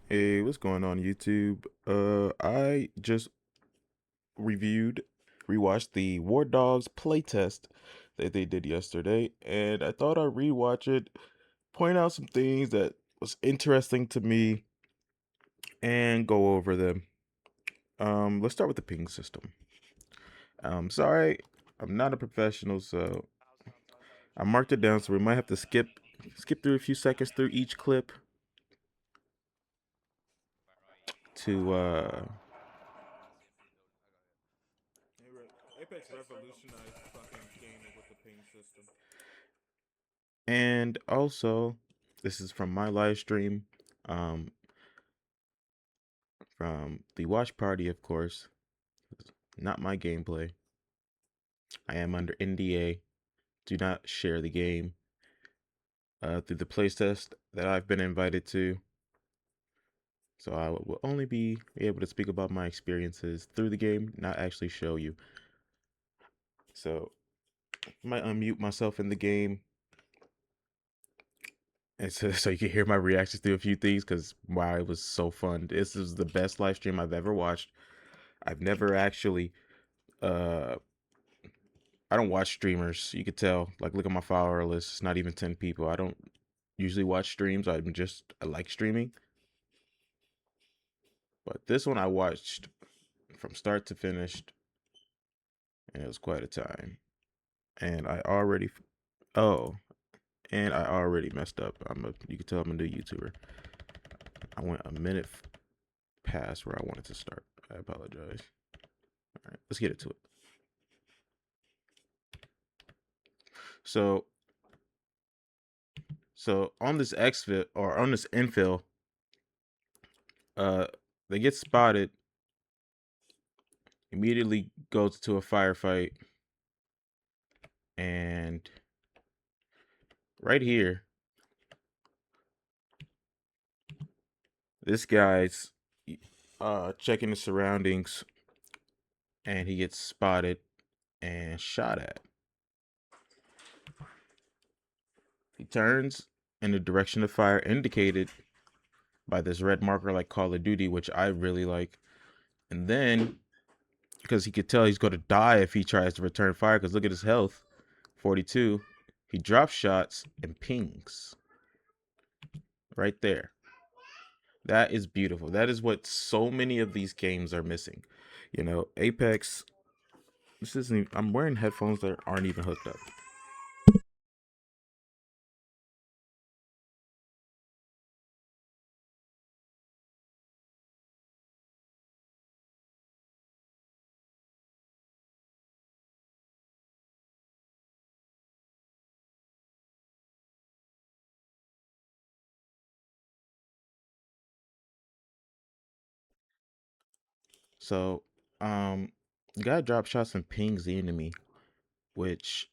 Hey, what's going on YouTube? I just rewatched the Wardogs playtest that they did yesterday, and I thought I'd rewatch it, point out some things that was interesting to me, and go over them. Let's start with the ping system. Sorry, I'm not a professional, so I marked it down, so we might have to skip through a few seconds through each clip to Apex revolutionized fucking gaming with the ping system. And also, this is from my live stream, um, from the watch party, of course. Not my gameplay. I am under NDA. Do not share the game through the playtest that I've been invited to. So I will only be able to speak about my experiences through the game, not actually show you. So I might unmute myself in the game, and so you can hear my reactions to a few things, because wow, it was so fun. This is the best live stream I've ever watched. I've never actually uh I don't watch streamers. You could tell. Like, look at my follower list. It's not even 10 people. I don't usually watch streams. I like streaming. But this one I watched from start to finish, and it was quite a time. And I already, oh, and I already messed up. You can tell I'm a new YouTuber. I went a minute past where I wanted to start. I apologize. All right, let's get into it. So, on this exfil or on this infill, uh, they get spotted, immediately goes to a firefight, and right here, this guy's checking the surroundings, and he gets spotted and shot at. He turns in the direction of fire indicated by this red marker, like Call of Duty, which I really like. And then, because he could tell he's going to die if he tries to return fire, because look at his health, 42, he drops shots and pings right there. That is beautiful. That is what so many of these games are missing. You know, Apex, this isn't even, I'm wearing headphones that aren't even hooked up. So, the guy drop shots and pings the enemy, which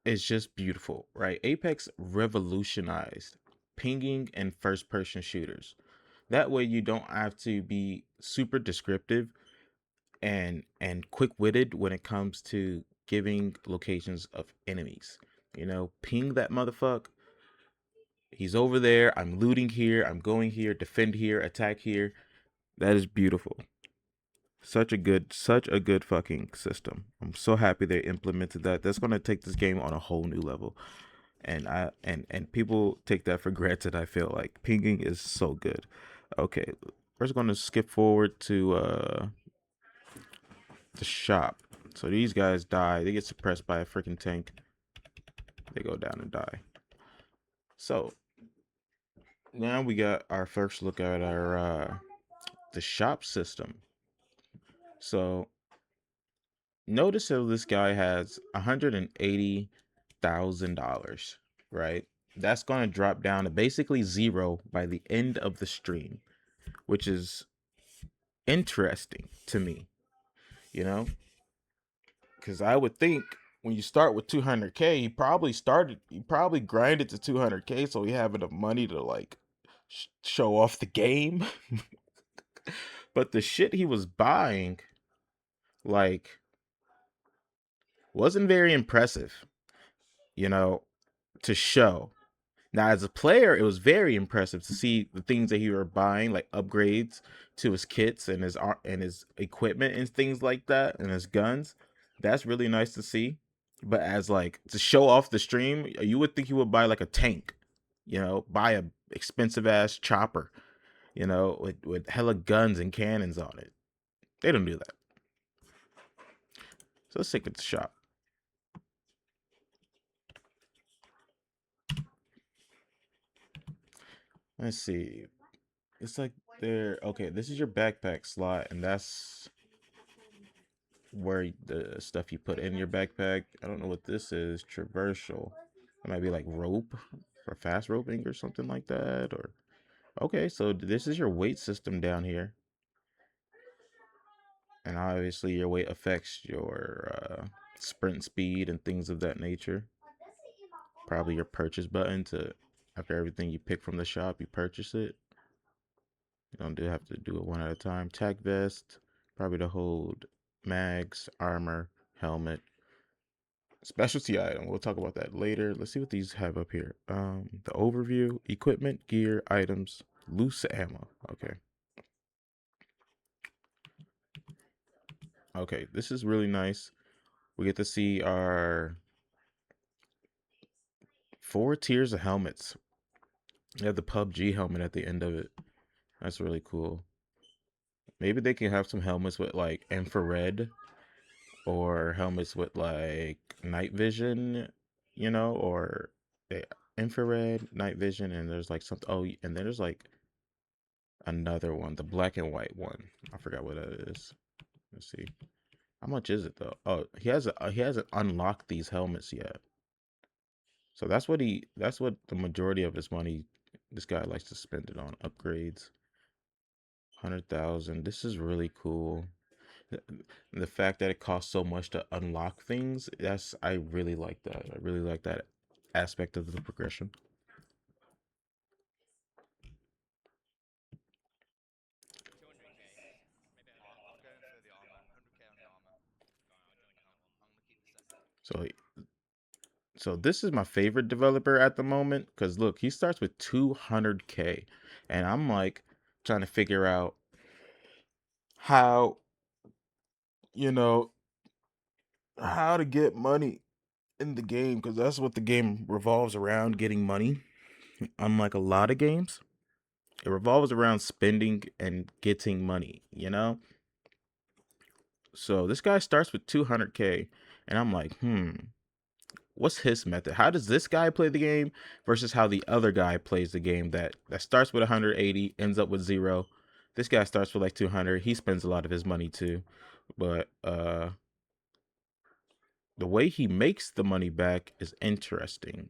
is just beautiful, right? Apex revolutionized pinging and first person shooters. That way you don't have to be super descriptive and quick-witted when it comes to giving locations of enemies. You know, ping that motherfucker. He's over there. I'm looting here. I'm going here. Defend here. Attack here. That is beautiful. Such a good fucking system. I'm so happy they implemented that. That's gonna take this game on a whole new level. And people take that for granted. I feel like pinging is so good. Okay, we're just gonna skip forward to the shop. So these guys die. They get suppressed by a freaking tank. They go down and die. So now we got our first look at our the shop system. So notice how this guy has $180,000, right? That's going to drop down to basically zero by the end of the stream, which is interesting to me, you know, because I would think when you start with 200K, he probably grinded to 200K, so he have enough money to like show off the game. But the shit he was buying, like, wasn't very impressive, you know, to show. Now, as a player, it was very impressive to see the things that he were buying, like upgrades to his kits and his equipment and things like that, and his guns. That's really nice to see. But as like to show off the stream, you would think he would buy like a tank, buy a expensive ass chopper, with hella guns and cannons on it. They don't do that. So let's take it to the shop. Let's see. It's like there. Okay, this is your backpack slot, and that's where the stuff you put in your backpack. I don't know what this is. Traversal. It might be like rope for fast roping or something like that. Or okay, so this is your weight system down here, and obviously your weight affects your sprint speed and things of that nature. Probably your purchase button to after everything you pick from the shop, you purchase it. You don't have to do it one at a time. Tac vest, probably to hold mags, armor, helmet. Specialty item. We'll talk about that later. Let's see what these have up here. The overview, equipment, gear, items, loose ammo. Okay. Okay, this is really nice. We get to see our 4 tiers of helmets. You have the PUBG helmet at the end of it. That's really cool. Maybe they can have some helmets with like infrared or helmets with like night vision, or infrared, night vision, and there's like something. Oh, and then there's like another one, the black and white one. I forgot what that is. Let's see. How much is it though? Oh, he hasn't unlocked these helmets yet. So that's what the majority of his money this guy likes to spend it on upgrades. 100,000. This is really cool. The, the fact that it costs so much to unlock things, I really like that. I really like that aspect of the progression. So so this is my favorite developer at the moment because look, he starts with 200K, and I'm like trying to figure out how you know how to get money in the game because that's what the game revolves around, getting money. Unlike a lot of games, it revolves around spending and getting money. So this guy starts with 200K, and I'm like, what's his method? How does this guy play the game versus how the other guy plays the game that starts with 180, ends up with 0. This guy starts with like 200. He spends a lot of his money too, but the way he makes the money back is interesting.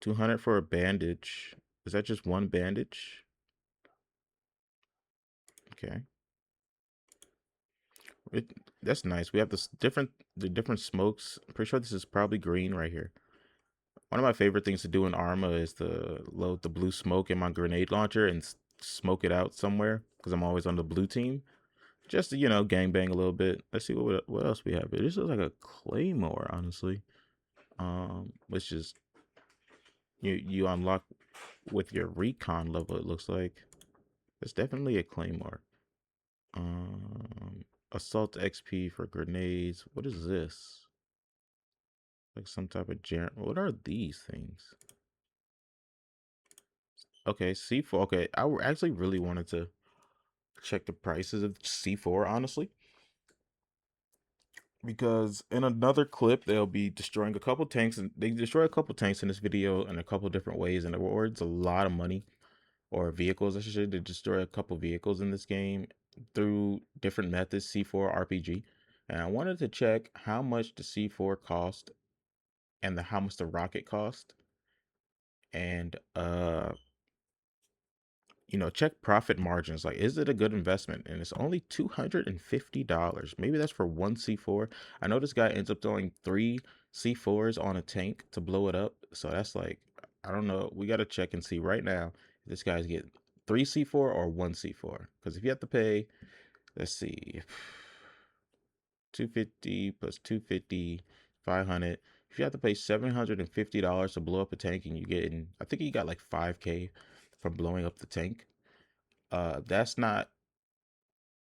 200 for a bandage. Is that just one bandage? Okay. It, that's nice. We have the different smokes. I'm pretty sure this is probably green right here. One of my favorite things to do in Arma is to load the blue smoke in my grenade launcher and smoke it out somewhere because I'm always on the blue team. Just to, gangbang a little bit. Let's see what else we have here. This looks like a claymore, honestly. Which is you unlock with your recon level. It looks like it's definitely a claymore. Assault XP for grenades. What is this? Like some type of what are these things? Okay, C4. Okay, actually really wanted to check the prices of C4, honestly. Because in another clip, they'll be destroying a couple tanks, and they destroy a couple tanks in this video in a couple different ways, and it rewards a lot of money, or vehicles, I should say. They destroy a couple vehicles in this game through different methods, C4 RPG. And I wanted to check how much the C4 cost and how much the rocket cost, and check profit margins. Like, is it a good investment? And it's only $250. Maybe that's for one C4. I know this guy ends up throwing 3 C4s on a tank to blow it up. So that's like, I don't know. We got to check and see right now if this guy's getting 3 C4 or one C4. Because if you have to pay, let's see, 250 plus 250, 500, If you have to pay $750 to blow up a tank and you get in, I think you got like 5K from blowing up the tank. That's not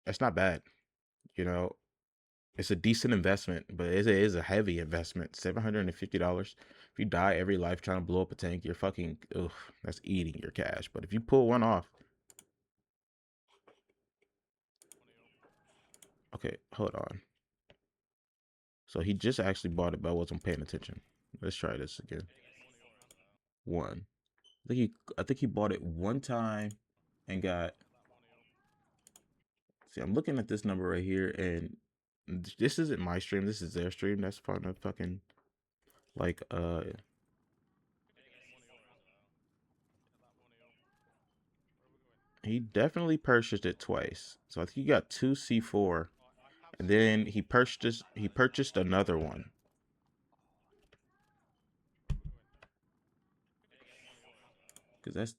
bad. You know, it's a decent investment, but it is a heavy investment. $750. If you die every life trying to blow up a tank, you're fucking, ugh, that's eating your cash. But if you pull one off, okay, hold on. So he just actually bought it, but I wasn't paying attention. Let's try this again. One. I think he bought it one time and got. See, I'm looking at this number right here, and this isn't my stream. This is their stream. That's part of fucking like he definitely purchased it twice. So I think he got two C4, and then he purchased another one. Cause that's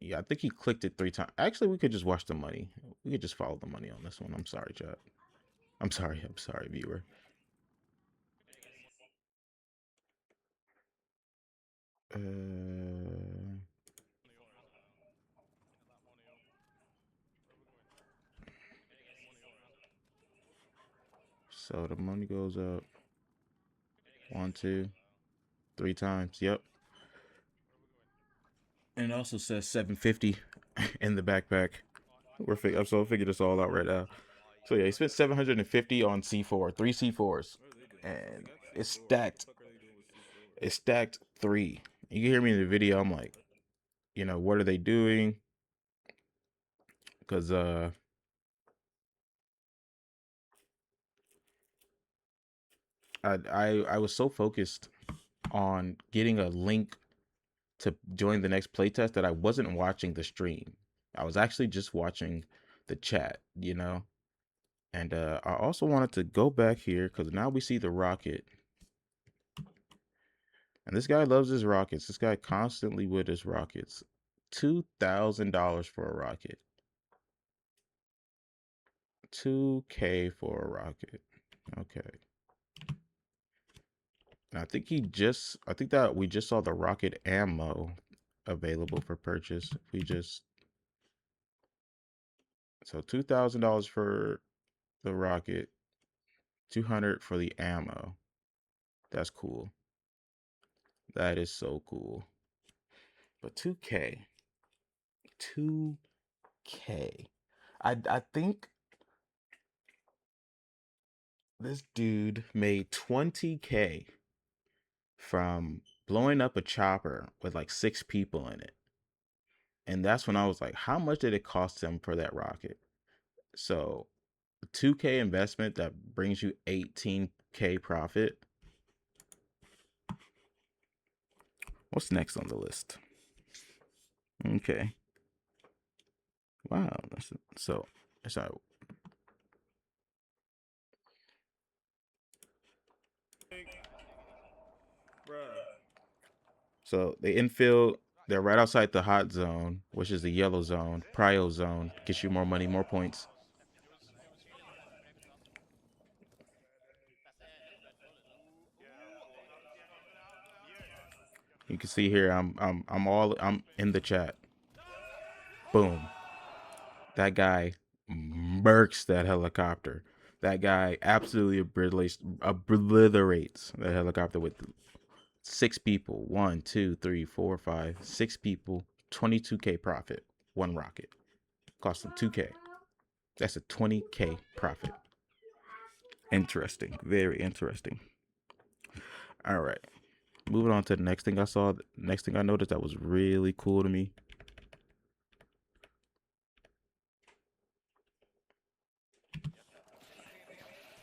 yeah, I think he clicked it 3 times. Actually, we could just watch the money. We could just follow the money on this one. I'm sorry, chat. I'm sorry. I'm sorry, viewer. Uh, so the money goes up 1, 2, 3 times. Yep. And it also says 750 in the backpack. I'm so figure this all out right now. So yeah, he spent 750 on C4, 3 C4s, and it's stacked. It's stacked 3. You can hear me in the video. I'm like, what are they doing? Because I was so focused on getting a link to join the next playtest that I wasn't watching the stream. I was actually just watching the chat. And I also wanted to go back here because now we see the rocket. And this guy loves his rockets. This guy constantly with his rockets. $2,000 for a rocket. 2K for a rocket. Okay. And I think that we just saw the rocket ammo available for purchase. So $2,000 for the rocket, 200 for the ammo. That's cool. That is so cool. But 2K. 2K. I think this dude made 20K from blowing up a chopper with like 6 people in it. And that's when I was like, how much did it cost him for that rocket? So 2K investment that brings you 18K profit. What's next on the list? Okay. Wow. So So the infield, they're right outside the hot zone, which is the yellow zone, prio zone. Gets you more money, more points. You can see here, I'm in the chat. Boom. That guy murks that helicopter. That guy absolutely obliterates that helicopter with 6 people. 1, 2, 3, 4, 5, 6 people. 22K profit. One rocket. Cost him 2K. That's a 20K profit. Interesting. Very interesting. All right. Moving on to the next thing I saw. Next thing I noticed that was really cool to me.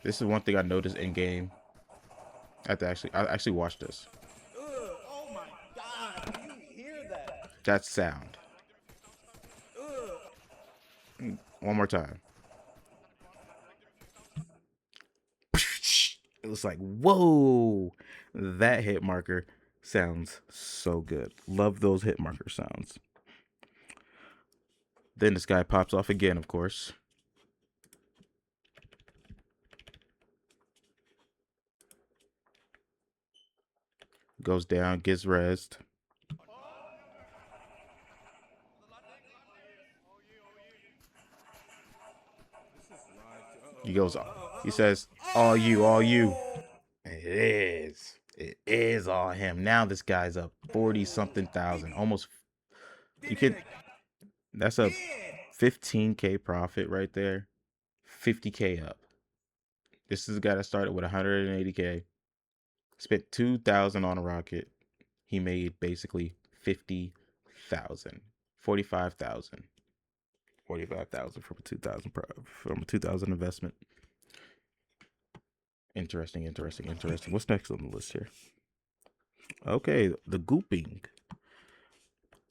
This is one thing I noticed in game. I actually watched this. Oh my god, do you hear that? That sound. One more time. It was like, whoa. That hit marker sounds so good. Love those hit marker sounds. Then this guy pops off again, of course. Goes down, gets rezzed. He goes, he says, all you, all you. It is. It is all him. Now this guy's up 40 something thousand. Almost. You could. That's a 15K profit right there. 50K up. This is a guy that started with 180K. Spent 2,000 on a rocket. He made basically 50,000. 45,000. 45,000 from a 2,000 investment. Interesting. What's next on the list here? Okay, the gooping.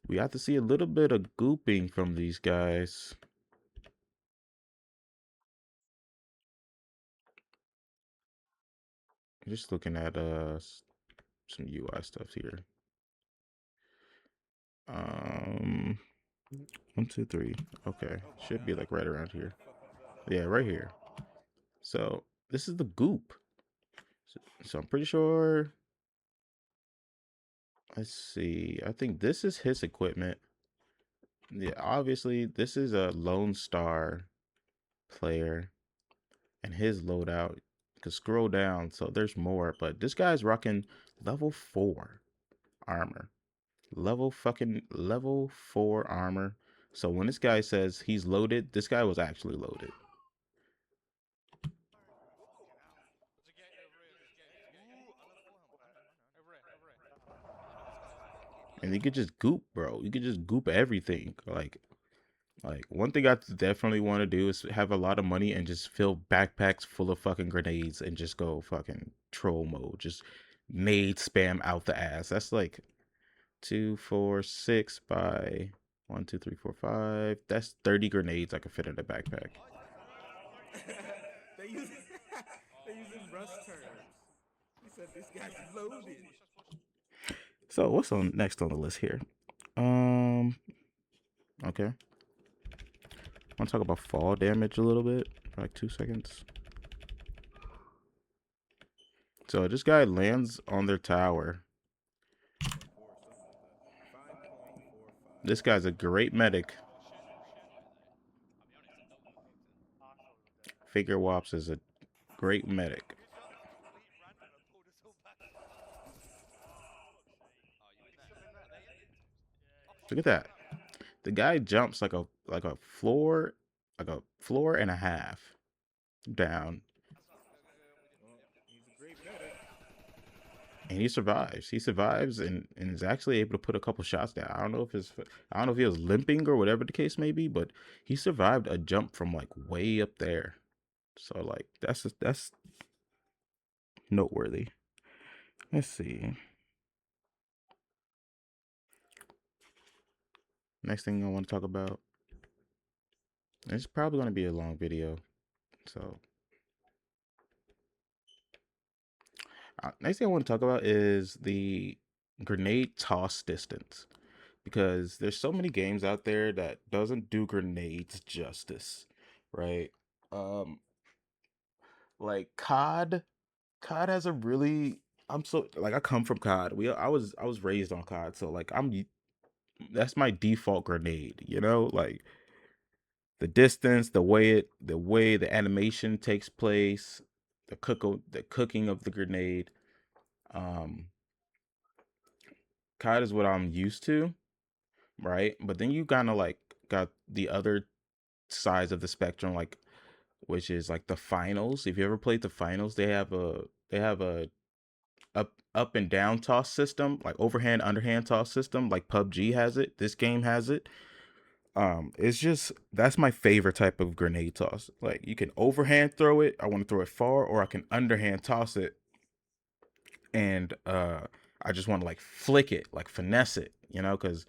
We have to see a little bit of gooping from these guys. Just looking at some UI stuff here. 1, 2, 3. Okay, should be like right around here. Yeah, right here. So this is the goop. So I'm pretty sure. Let's see. I think this is his equipment. Yeah, obviously this is a Lone Star player and his loadout. You can scroll down, so there's more. But this guy's rocking level 4 armor. Level 4 armor. So when this guy says he's loaded, this guy was actually loaded. And you could just goop, bro. You could just goop everything. Like one thing I definitely want to do is have a lot of money and just fill backpacks full of fucking grenades and just go fucking troll mode. Just nade spam out the ass. That's like 2, 4, 6 by 1, 2, 3, 4, 5. That's 30 grenades I could fit in a backpack. they use they using Russ terms. He said this guy's loaded. So what's on next on the list here? Okay. Want to talk about fall damage a little bit for like 2 seconds. So this guy lands on their tower. This guy's a great medic. Figure Wops is a great medic. Look at that. The guy jumps like a floor and a half down. And he survives. He survives and is actually able to put a couple shots down. I don't know if he was limping or whatever the case may be, but he survived a jump from like way up there. So like that's noteworthy. Let's see. Next thing I want to talk about. It's probably going to be a long video. So next thing I want to talk about is the grenade toss distance, because there's so many games out there that doesn't do grenades justice, right? Like COD has a really, I'm so like, I come from COD. I was raised on COD, so like that's my default grenade, like the distance, the way the animation takes place, the cooking of the grenade. COD is what I'm used to, right? But then you kind of like got the other sides of the spectrum, like, which is like the finals. If you ever played the finals, they have a up and down toss system, like overhand underhand toss system, like PUBG has it. This game has it. It's just, that's my favorite type of grenade toss. Like, you can overhand throw it, I want to throw it far, or I can underhand toss it and I just want to like flick it, like finesse it, because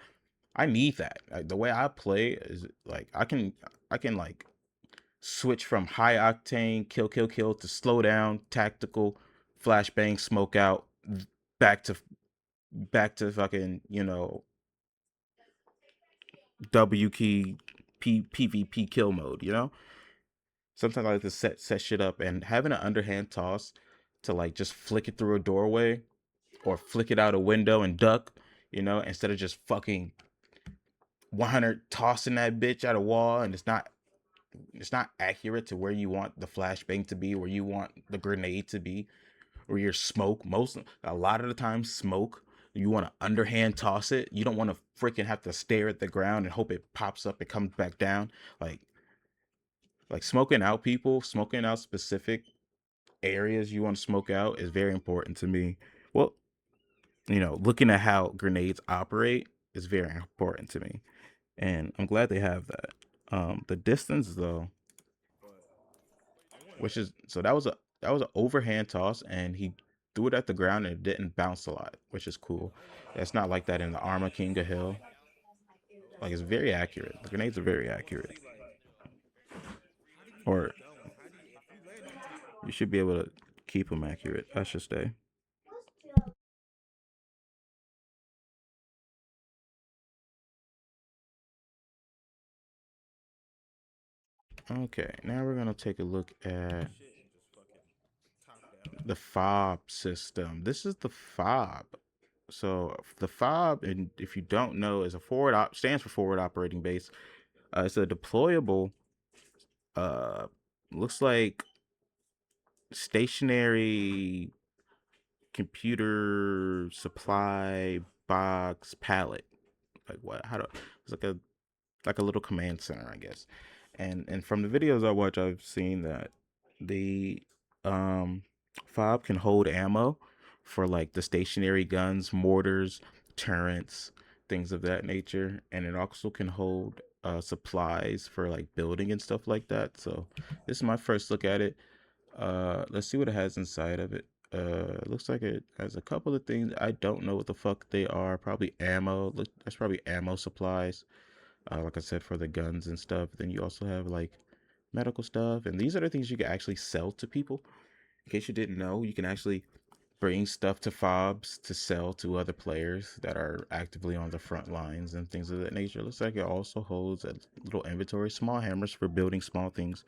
I need that. The way I play is like I can like switch from high octane kill to slow down tactical flashbang smoke out, back to fucking W key PvP kill mode. Sometimes I like to set shit up, and having an underhand toss to like just flick it through a doorway or flick it out a window and duck, you know, instead of just fucking 100 tossing that bitch at a wall, and it's not accurate to where you want the flashbang to be, where you want the grenade to be, or your smoke. A lot of the time, smoke. You want to underhand toss it. You don't want to freaking have to stare at the ground and hope it pops up and comes back down. Like smoking out people, smoking out specific areas you want to smoke out is very important to me. Well, looking at how grenades operate is very important to me, and I'm glad they have that. The distance though, But I want which to. is so that was an overhand toss, and he threw it at the ground and it didn't bounce a lot, which is cool. I ain't gonna lie. It's not like that in the Armor King of Hill. That was Like, it's cool. very accurate. The grenades are very I want to accurate. see like how do you Or keep going? How do you if you land on top of you should be able to keep them accurate, I should say. Okay, now we're gonna take a look your at shit and just fucking top it out? the fob system. This is the fob. So the fob, and if you don't know, is a stands for forward operating base. It's a deployable, uh, looks like stationary computer supply box pallet. Like what? How do? It's like a little command center, I guess. And from the videos I watch, I've seen that the um fob can hold ammo for like the stationary guns, mortars, turrets, things of that nature, and it also can hold supplies for like building and stuff like that. So this is my first look at it. Let's see what it has inside of it. Looks like it has a couple of things. I don't know what the fuck they are. Probably ammo. Look, that's probably ammo supplies. Like I said, for the guns and stuff. Then you also have like medical stuff, and these are the things you can actually sell to people. In case you didn't know, you can actually bring stuff to fobs to sell to other players that are actively on the front lines and things of that nature. Looks like it also holds a little inventory, small hammers for building small things.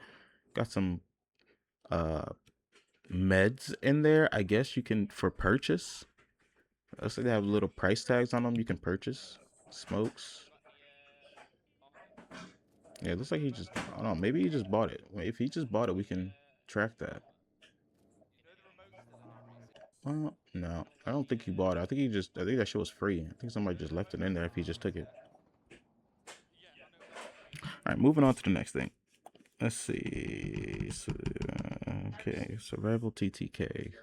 Got some uh meds in there. I guess you can for purchase. Looks like they have little price tags on them you can purchase. Smokes. Yeah, it looks like he just, I don't know, maybe he just bought it. If he just bought it, we can track that. No, I don't think he bought it. I think that shit was free. I think somebody just left it in there if he just took it. All right, moving on to the next thing. Let's see. So, okay, survival TTK.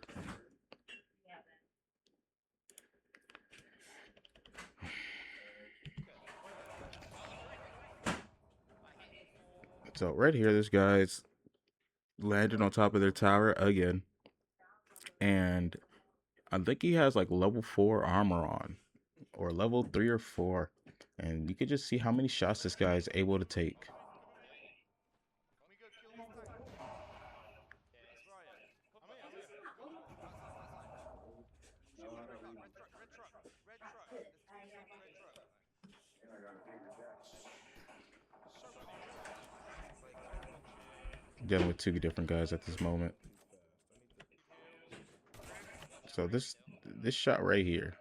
So right here, this guy's landed on top of their tower again, and I think he has like level 4 armor on, or level 3 or 4, and you could just see how many shots this guy is able to take. Dealing with two different guys at this moment. So this shot right here.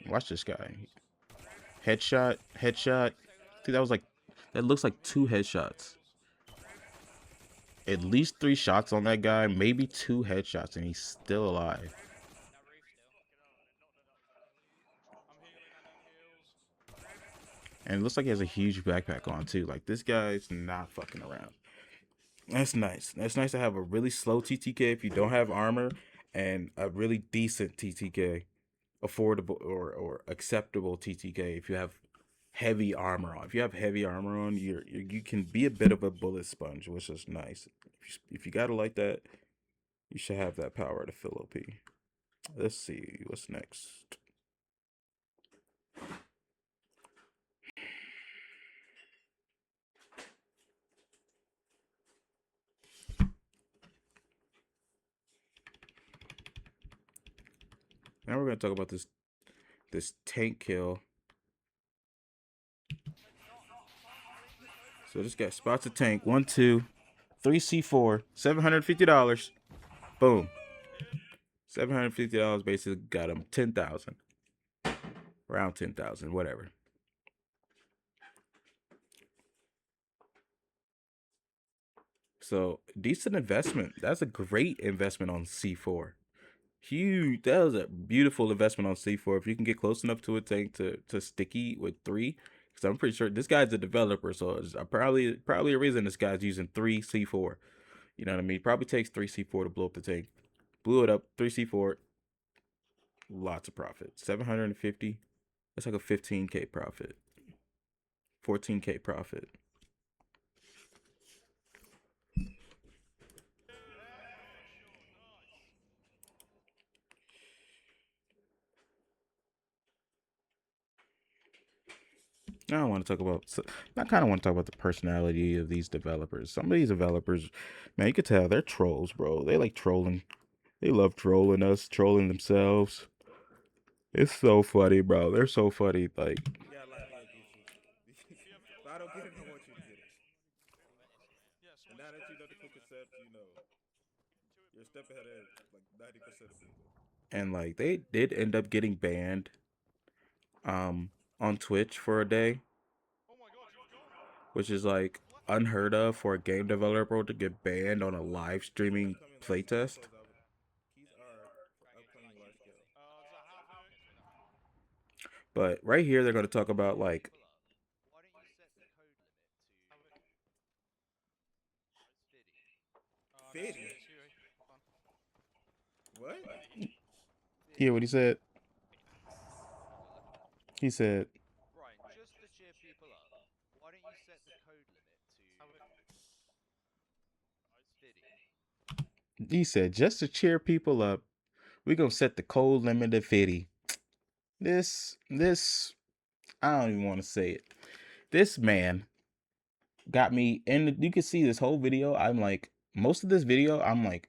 Watch this guy. Headshot, headshot. I think that looks like 2 headshots. At least 3 shots on that guy, maybe 2 headshots, and he's still alive. And it looks like he has a huge backpack on too. Like, this guy's not fucking around. That's nice. That's nice to have a really slow TTK if you don't have armor, and a really decent TTK, affordable or acceptable TTK if you have heavy armor on. If you have heavy armor on, you can be a bit of a bullet sponge, which is nice. If you got it like that, you should have that power to fill OP. Let's see what's next. Now we're gonna talk about this tank kill. So this guy spots a tank. 1, 2, 3 C4, $750. Boom. $750 basically got him 10,000, around 10,000, whatever. So decent investment. That's a great investment on C4. Huge. That was a beautiful investment on C4. If you can get close enough to a tank to sticky with 3, because I'm pretty sure this guy's a developer, so it's probably a reason this guy's using 3 C4. You know what I mean? Probably takes 3 C4 to blow up the tank. Blew it up, 3 C4, lots of profit. 750. That's like a 15K profit. 14K profit. I don't want to talk about. I kind of want to talk about the personality of these developers. Some of these developers, man, you could tell they're trolls, bro. They like trolling. They love trolling us, trolling themselves. It's so funny, bro. They're so funny. Like, You gotta let me get you. If I don't get it, I want you to get it. And now that you know the quick concept, you know you're a step ahead of like 90% of people. and like they did end up getting banned, on Twitch for a day, which is like unheard of for a game developer to get banned on a live streaming Upcoming large scale keys playtest. close out. Keys are for upcoming large scale. But right here, they're going to talk about like, Fitty. What? hear what he said? He said, just to cheer people up, we're going to set the code limit to 50. This, I don't even want to say it. This man got me, and you can see this whole video. I'm like, most of this video, I'm like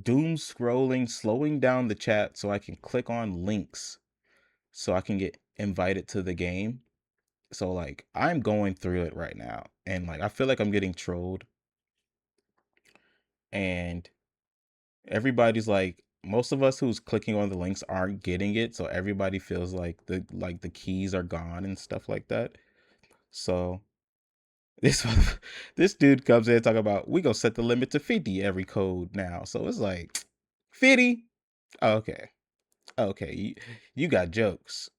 doom scrolling, slowing down the chat so I can click on links so I can get invited to the game. So like I'm going through it right now, and like I feel like I'm getting trolled, and everybody's like, most of us who's clicking on the links aren't getting it, so everybody feels like the keys are gone and stuff like that. So this this dude comes in talking about we gonna set the limit to 50 every code now. So it's like 50. Okay, okay, you got jokes.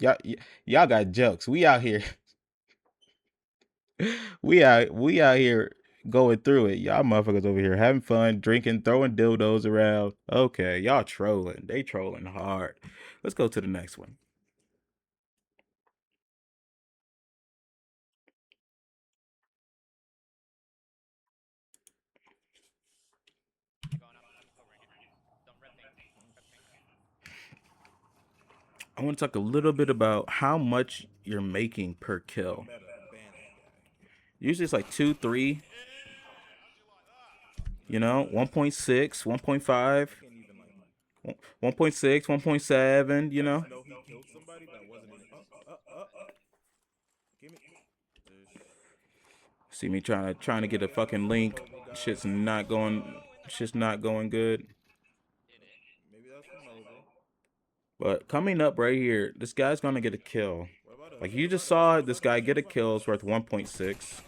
Y'all got jokes. We out here. We out here going through it. Y'all motherfuckers over here having fun, drinking, throwing dildos around. Okay, y'all trolling. They trolling hard. Let's go to the next one. I want to talk a little bit about how much you're making per No kill. meta. Ban that guy. Usually it's like 2, 3, No meta. 1.6, I 1.5, can't even like. 1.6, 1.7, I just know he killed somebody that wasn't even. Give me. There's. See me trying to get a Okay, that was fucking from a link. mobile guy. Shit's not going good. Maybe that's from mobile. But coming up right here, this guy's gonna get a kill. What about us? Like you just saw this guy get a kill. It's worth 1.6.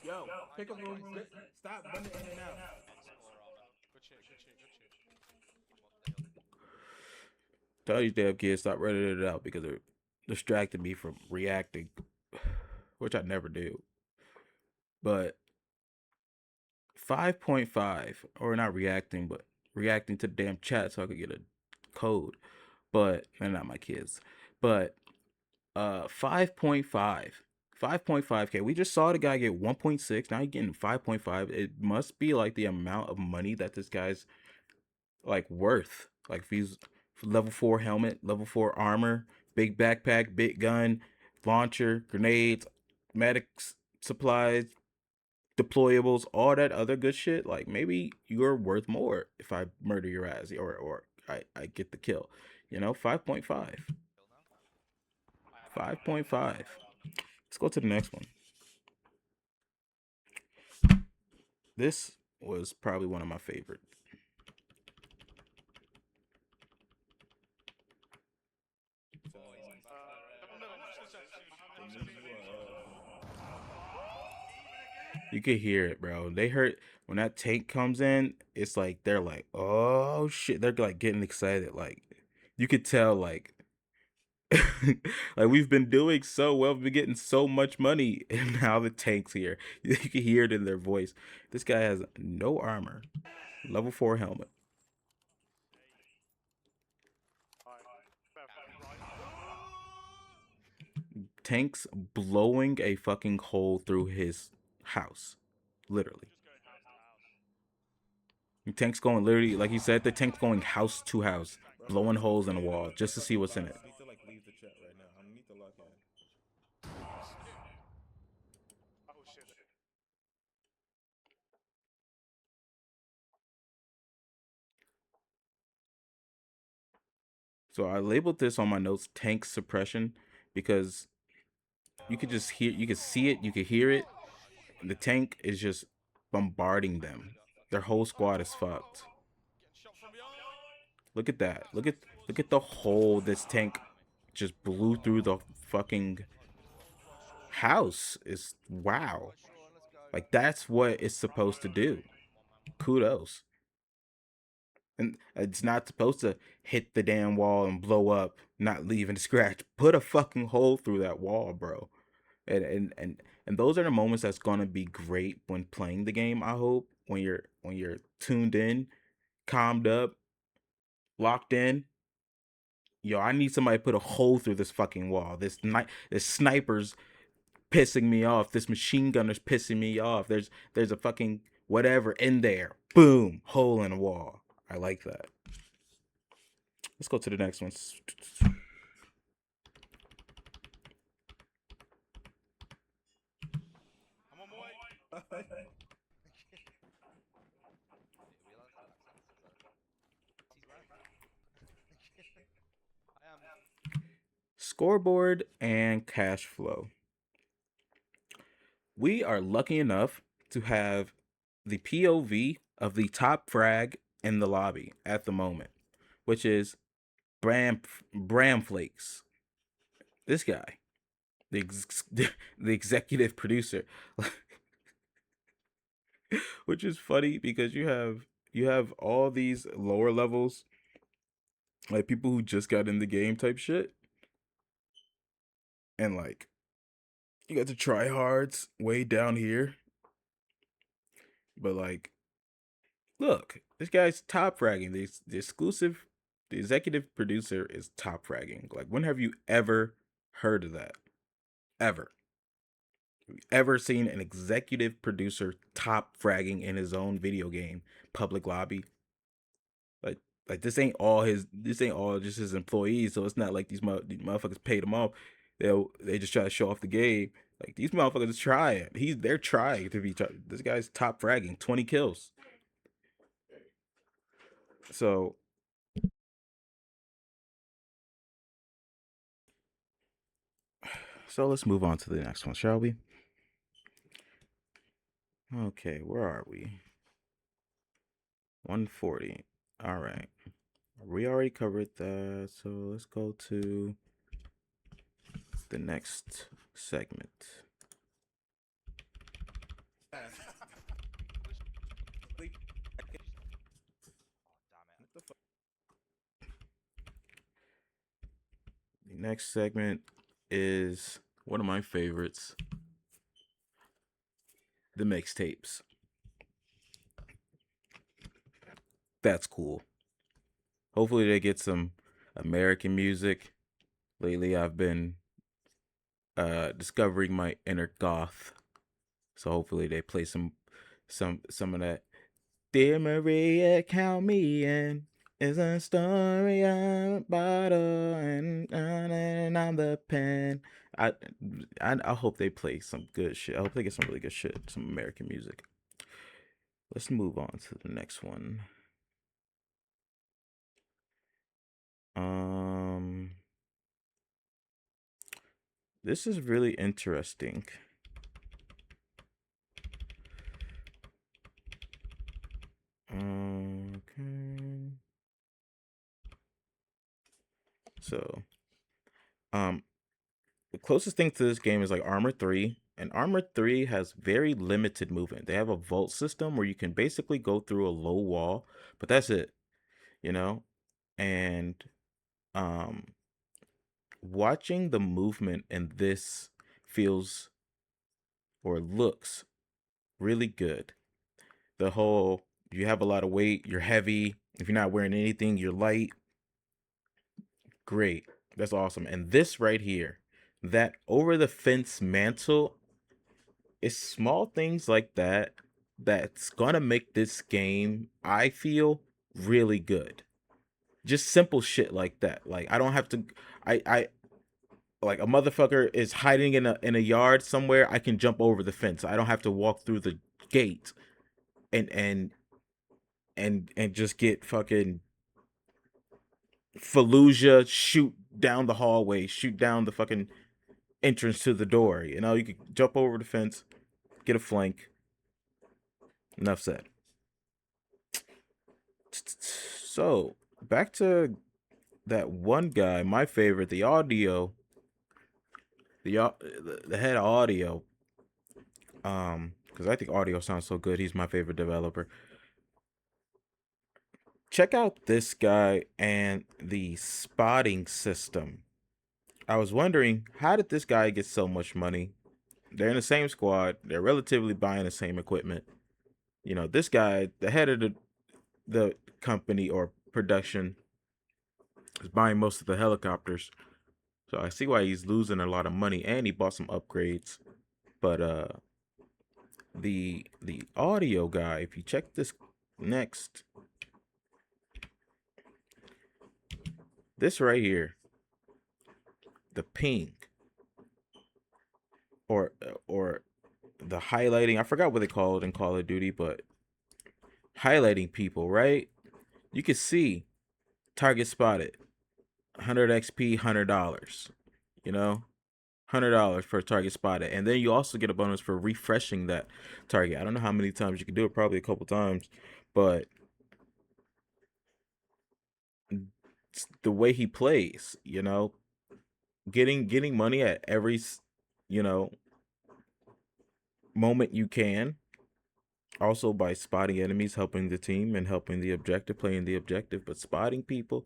Yo, pick up room. Stop running in and out. Tell these damn kids stop running it out because they're distracting me from reacting, which I never do. But 5.5, or not reacting, but reacting to the damn chat so I could get a code. But they're not my kids. But 5.5. 5.5K. We just saw the guy get 1.6. Now he's getting 5.5. It must be like the amount of money that this guy's like worth. Like if he's level 4 helmet, level 4 armor, big backpack, big gun, launcher, grenades, medics, supplies, deployables, all that other good shit. Like maybe you're worth more if I murder your ass or I get the kill. 5.5. 5.5. Let's go to the next one. This was probably one of my favorite. Moves you on ass. You could hear it, bro. They hurt when that tank comes in. It's like they're like, oh shit. They're like getting excited. Like you could tell, like, like we've been doing so well. We've been getting so much money, and now the tank's here. You can hear it in their voice. This guy has no armor. Level 4 helmet. Tank's blowing a fucking hole through his house. Literally. The tank's going literally, like you said, the tank's going house to house, Bro, I'm blowing about to holes in the I'm wall about to just to start see the what's in live. it. I need to like leave the chat right now. I need to lock in. So I labeled this on my notes tank suppression because you could just hear, you could see it, you could hear it. The tank is just bombarding them. Their whole squad is fucked. Look at that. Look at the hole this tank just blew through the fucking house. Is wow. Like that's what it's supposed to do. Kudos. And it's not supposed to hit the damn wall and blow up, not leaving a scratch. Put a fucking hole through that wall, bro. And those are the moments that's gonna be great when playing the game. I hope when you're tuned in, calmed up, locked in. Yo, I need somebody to put a hole through this fucking wall. This sniper's pissing me off. This machine gunner's pissing me off. There's a fucking whatever in there. Boom, hole in the wall. I like that. Let's go to the next one. Scoreboard and cash flow. We are lucky enough to have the POV of the top frag in the lobby at the moment, which is Bramflakes. This guy, the the executive producer, which is funny because you have all these lower levels, like people who just got in the game type shit, and like you got the tryhards way down here, but like look, this guy's top fragging. The executive producer is top fragging. Like, when have you ever heard of that? Ever? Ever seen an executive producer top fragging in his own video game public lobby? Like, like this ain't all just his employees. So it's not like these motherfuckers paid him off. They just try to show off the game. Like these motherfuckers are trying. They're trying to be. This guy's top fragging, 20 kills. So let's move on to the next one, shall we? Okay, where are we? 140. All right. We already covered that, so let's go to the next segment. The next segment is one of my favorites, the mixtapes. That's cool. Hopefully they get some American music. Lately I've been discovering my inner goth. So hopefully they play some of that. Dear Maria, count me in. It's a story of a bottle and I'm the pen. I, I hope they play some good shit. I hope they get some really good shit, some American music. Let's move on to the next one. Um, this is really interesting. Okay. So, um, the closest thing to this game is like Armor 3, and Armor 3 has very limited movement. They have a vault system where you can basically go through a low wall, but that's it, you know? And um watching the movement in this feels or looks really good. The whole you have a lot of weight, you're heavy, if you're not wearing anything, you're light. Great. That's awesome. And this right here, that over the fence mantle, it's small things like that that's gonna make this game, I feel, really good. Just simple shit like that. Like I don't have to I like a motherfucker is hiding in a yard somewhere, I can jump over the fence. I don't have to walk through the gate and and just get fucking Fallujah, shoot down the hallway, shoot down the fucking entrance to the door. You know, you could jump over the fence, get a flank. Enough said. So back to that one guy, my favorite, the audio, the head of audio. Because I think audio sounds so good. He's my favorite developer. Check out this guy and the spotting system. I was wondering, how did this guy get so much money? They're in the same squad. They're relatively buying the same equipment. You know, this guy, the head of the company or production, is buying most of the helicopters. So I see why he's losing a lot of money, and he bought some upgrades. But the audio guy, if you check this next, this right here, the ping or the highlighting, I forgot what they call it in Call of Duty, but highlighting people, right? You can see target spotted, 100 XP, $100. You know, $100 for a target spotted, and then you also get a bonus for refreshing that target. I don't know how many times you can do it, probably a couple times, but the way he plays, you know, getting money at every, you know, moment you can. Also by spotting enemies, helping the team and helping the objective, playing the objective, but spotting people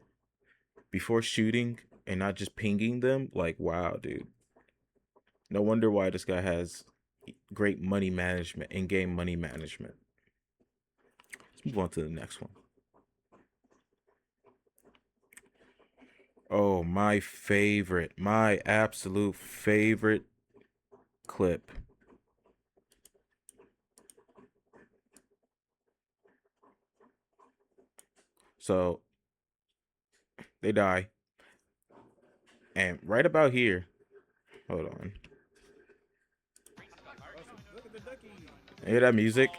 before shooting and not just pinging them, like wow, dude. No wonder why this guy has great money management, in-game money management. Let's move on to the next one. Oh, my favorite, my absolute favorite clip. So they die. And right about here, hold on. Awesome. Look at the ducky. Hear that music?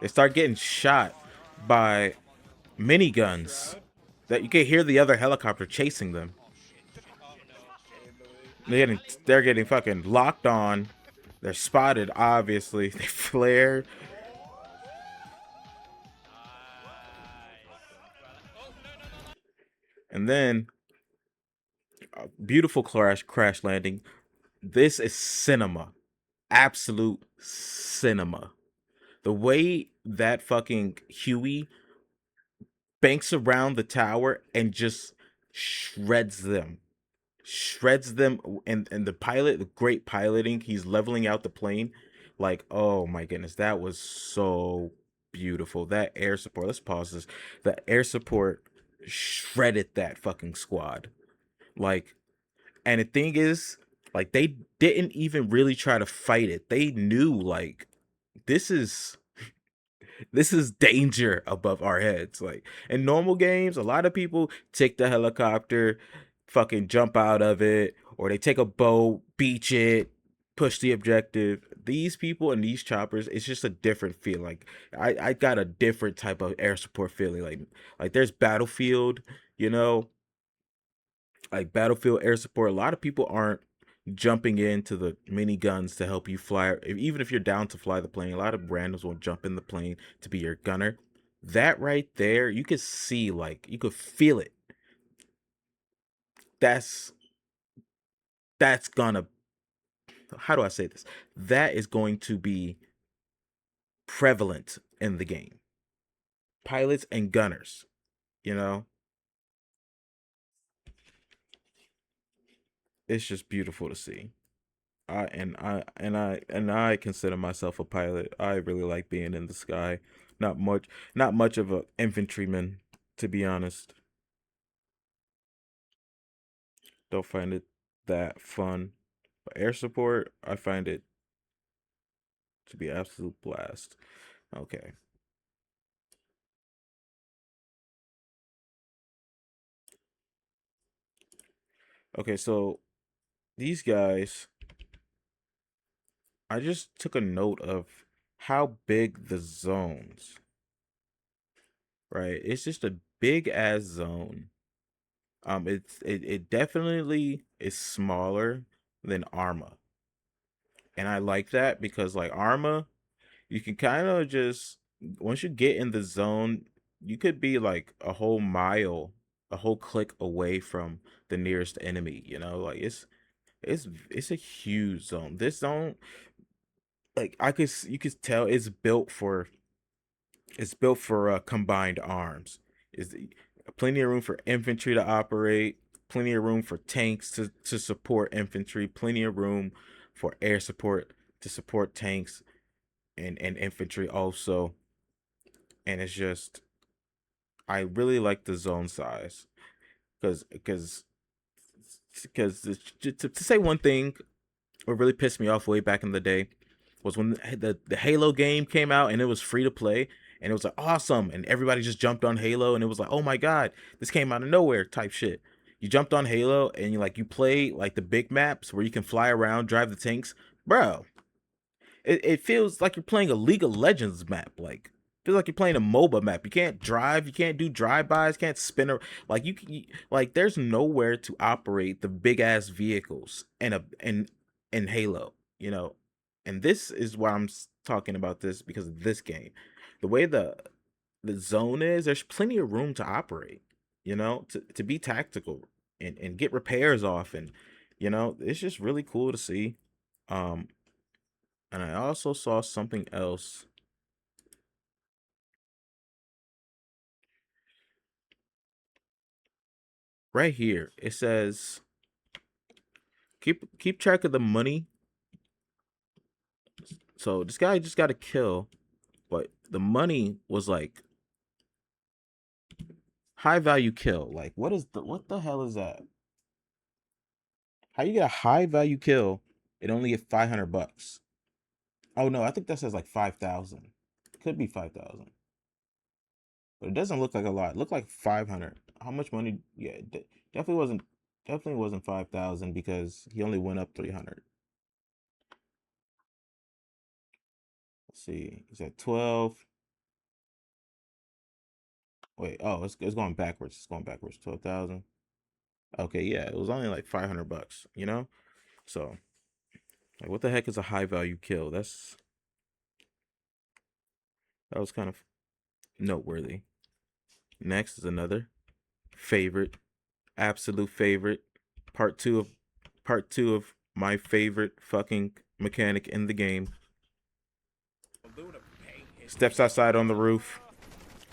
They start getting shot by miniguns. Crowd. That you can hear the other helicopter chasing them. And the way. They're getting fucking locked on. They're spotted, obviously. They flare. And then beautiful crash landing. This is cinema. Absolute cinema. The way that fucking Huey banks around the tower and just shreds them. Shreds them, and the pilot, the great piloting, he's leveling out the plane. Like, oh my goodness, that was so beautiful. That air support, let's pause this. The air support shredded that fucking squad. Like, and the thing is, like, they didn't even really try to fight it. They knew, like, this is danger above our heads. Like in normal games, a lot of people take the helicopter, fucking jump out of it, or they take a boat, beach it, push the objective. These people and these choppers, it's just a different feel. Like I got a different type of air support feeling. Like there's Battlefield, you know, like Battlefield air support. A lot of people aren't jumping into the miniguns to help you fly. Even if you're down to fly the plane, a lot of randoms will jump in the plane to be your gunner. That right there, you could see, like, you could feel it. That's that's gonna, how do I say this? That is going to be prevalent in the game. Pilots and gunners, you know? It's just beautiful to see. I consider myself a pilot. I really like being in the sky. Not much of a infantryman, to be honest. Don't find it that fun. But air support, I find it to be absolute blast. Okay. Okay, so these guys, I just took a note of how big the zones, right? It's just a big ass zone. It definitely is smaller than Arma. And I like that because like Arma, you can kind of just once you get in the zone, you could be like a whole mile, a whole click away from the nearest enemy, you know? Like it's a huge zone. This zone, like you could tell it's built for combined arms. Is plenty of room for infantry to operate, plenty of room for tanks to support infantry, plenty of room for air support to support tanks and infantry also. And it's just I really like the zone size because because to say one thing, what really pissed me off way back in the day was when the Halo game came out and it was free to play and it was like awesome and everybody just jumped on Halo and it was like, oh my god, this came out of nowhere type shit. You jumped on Halo and you play like the big maps where you can fly around, drive the tanks, bro. It feels like you're playing a League of Legends map. Like feels like you're playing a MOBA map. You can't drive. You can't do drive-bys. Can't spin. Like like there's nowhere to operate the big ass vehicles in Halo. You know, and this is why I'm talking about this because of this game. The way the zone is, there's plenty of room to operate. You know, to be tactical and get repairs off and it's just really cool to see. Um, and I also saw something else right here. It says keep track of the money. So this guy just got a kill, but the money was like high value kill. Like what the hell is that? How you get a high value kill and only get $500? Oh no, I think that says like 5,000. Could be 5,000, but it doesn't look like a lot. It looked like 500. How much money? Yeah, definitely wasn't 5,000 because he only went up 300. Let's see. He's at 12. Wait, oh, it's going backwards. It's going backwards. 12,000. Okay, yeah, it was only like $500, you know? So, like, what the heck is a high value kill? That was kind of noteworthy. Next is another favorite, absolute favorite. Part two of part two of my favorite fucking mechanic in the game. Steps outside on the roof.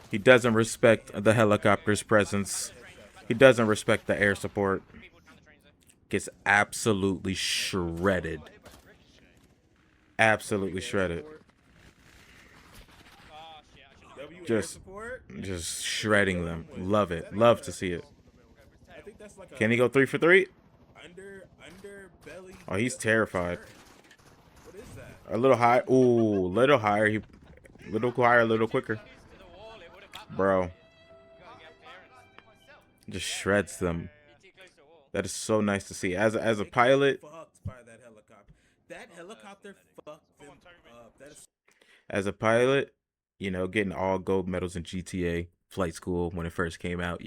He doesn't respect the helicopter's presence. He doesn't respect the air support. Gets absolutely shredded. Absolutely shredded. Just just shredding them. Love it. Love to see it. Can he go 3 for 3? Oh, he's terrified. A little high. Ooh, little higher. Little higher, a little quicker. Bro, just shreds them. That is so nice to see. As a pilot, That helicopter fucked them up. That is as a pilot, getting all gold medals in GTA flight school when it first came out.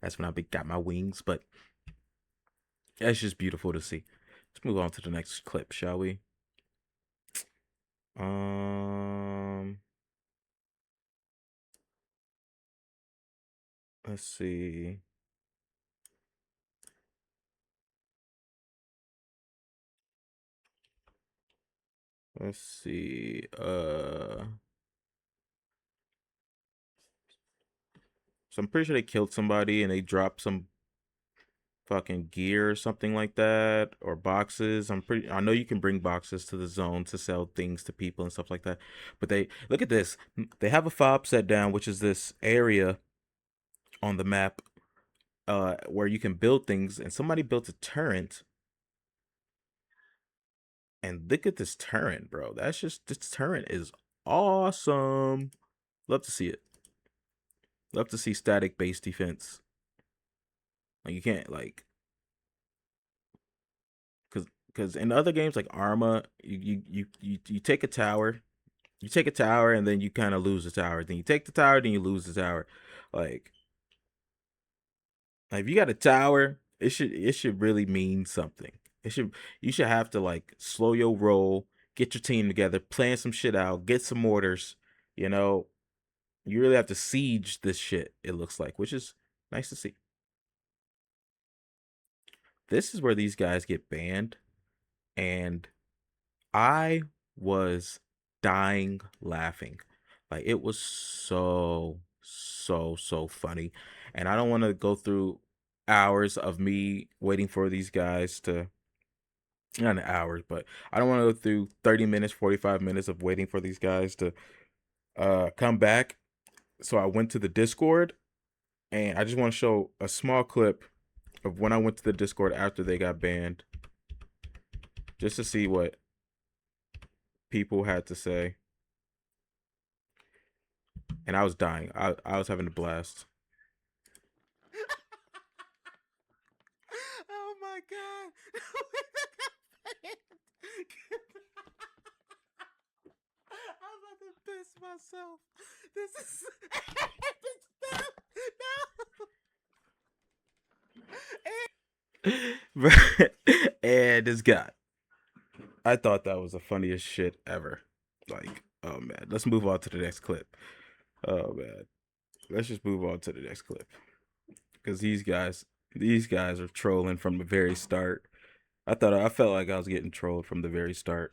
That's when I got my wings. But it's just beautiful to see. Let's move on to the next clip, shall we? Um, let's see. Let's see. So I'm pretty sure they killed somebody and they dropped some fucking gear or something like that, or boxes. I know you can bring boxes to the zone to sell things to people and stuff like that. But they look at this. They have a fob set down, which is this area on the map where you can build things, and somebody built a turret. And look at this turret, bro. This turret is awesome. Love to see it. Love to see static base defense. Like you can't like because in other games like Arma, you take a tower, and then you kind of lose the tower. Then you take the tower, then you lose the tower. Like if you got a tower, it should really mean something. You should have to like slow your roll, get your team together, plan some shit out, get some mortars. You know, you really have to siege this shit. It looks like, which is nice to see. This is where these guys get banned, and I was dying laughing. Like it was so funny. And I don't want to go through hours of me waiting for these guys to not hours, but I don't want to go through 30 minutes, 45 minutes of waiting for these guys to come back. So I went to the Discord and I just want to show a small clip of when I went to the Discord after they got banned, just to see what people had to say. And I was dying. I was having a blast. Oh my god. I'm about to piss myself. This is no. And this guy. I thought that was the funniest shit ever. Like, oh man. Let's move on to the next clip. Oh man. Let's just move on to the next clip. Because these guys are trolling from the very start. I felt like I was getting trolled from the very start.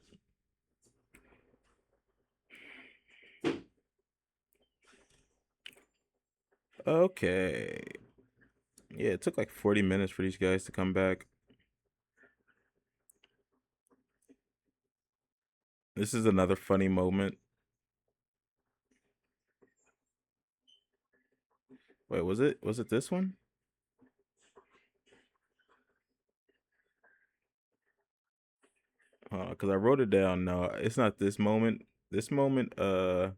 Okay. Yeah, it took like 40 minutes for these guys to come back. This is another funny moment. Wait, was it this one? Because I wrote it down. No, it's not this moment. This moment, I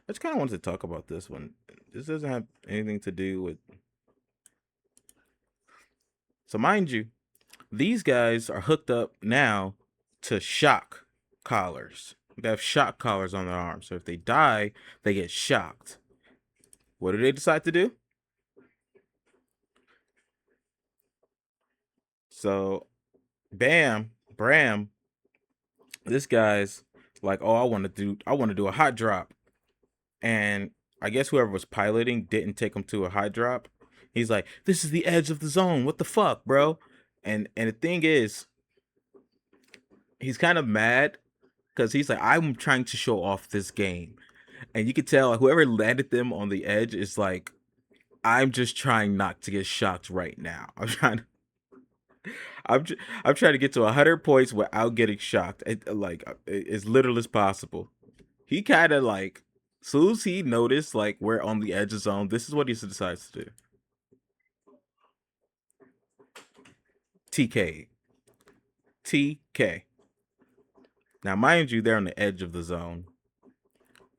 just kind of wanted to talk about this one. This doesn't have anything to do with. So mind you, these guys are hooked up now to shock collars. They have shock collars on their arms. So if they die, they get shocked. What do they decide to do? So, Bram, this guy's like, oh, I want to do a hot drop, and I guess whoever was piloting didn't take him to a hot drop. He's like, this is the edge of the zone. What the fuck, bro? And the thing is, he's kind of mad because he's like, I'm trying to show off this game, and you can tell like, whoever landed them on the edge is like, I'm just trying not to get shocked right now. I'm trying to get to 100 points without getting shocked. As little as possible. He kind of like, as soon as he noticed like we're on the edge of zone, this is what he decides to do. TK. TK. Now, mind you, they're on the edge of the zone.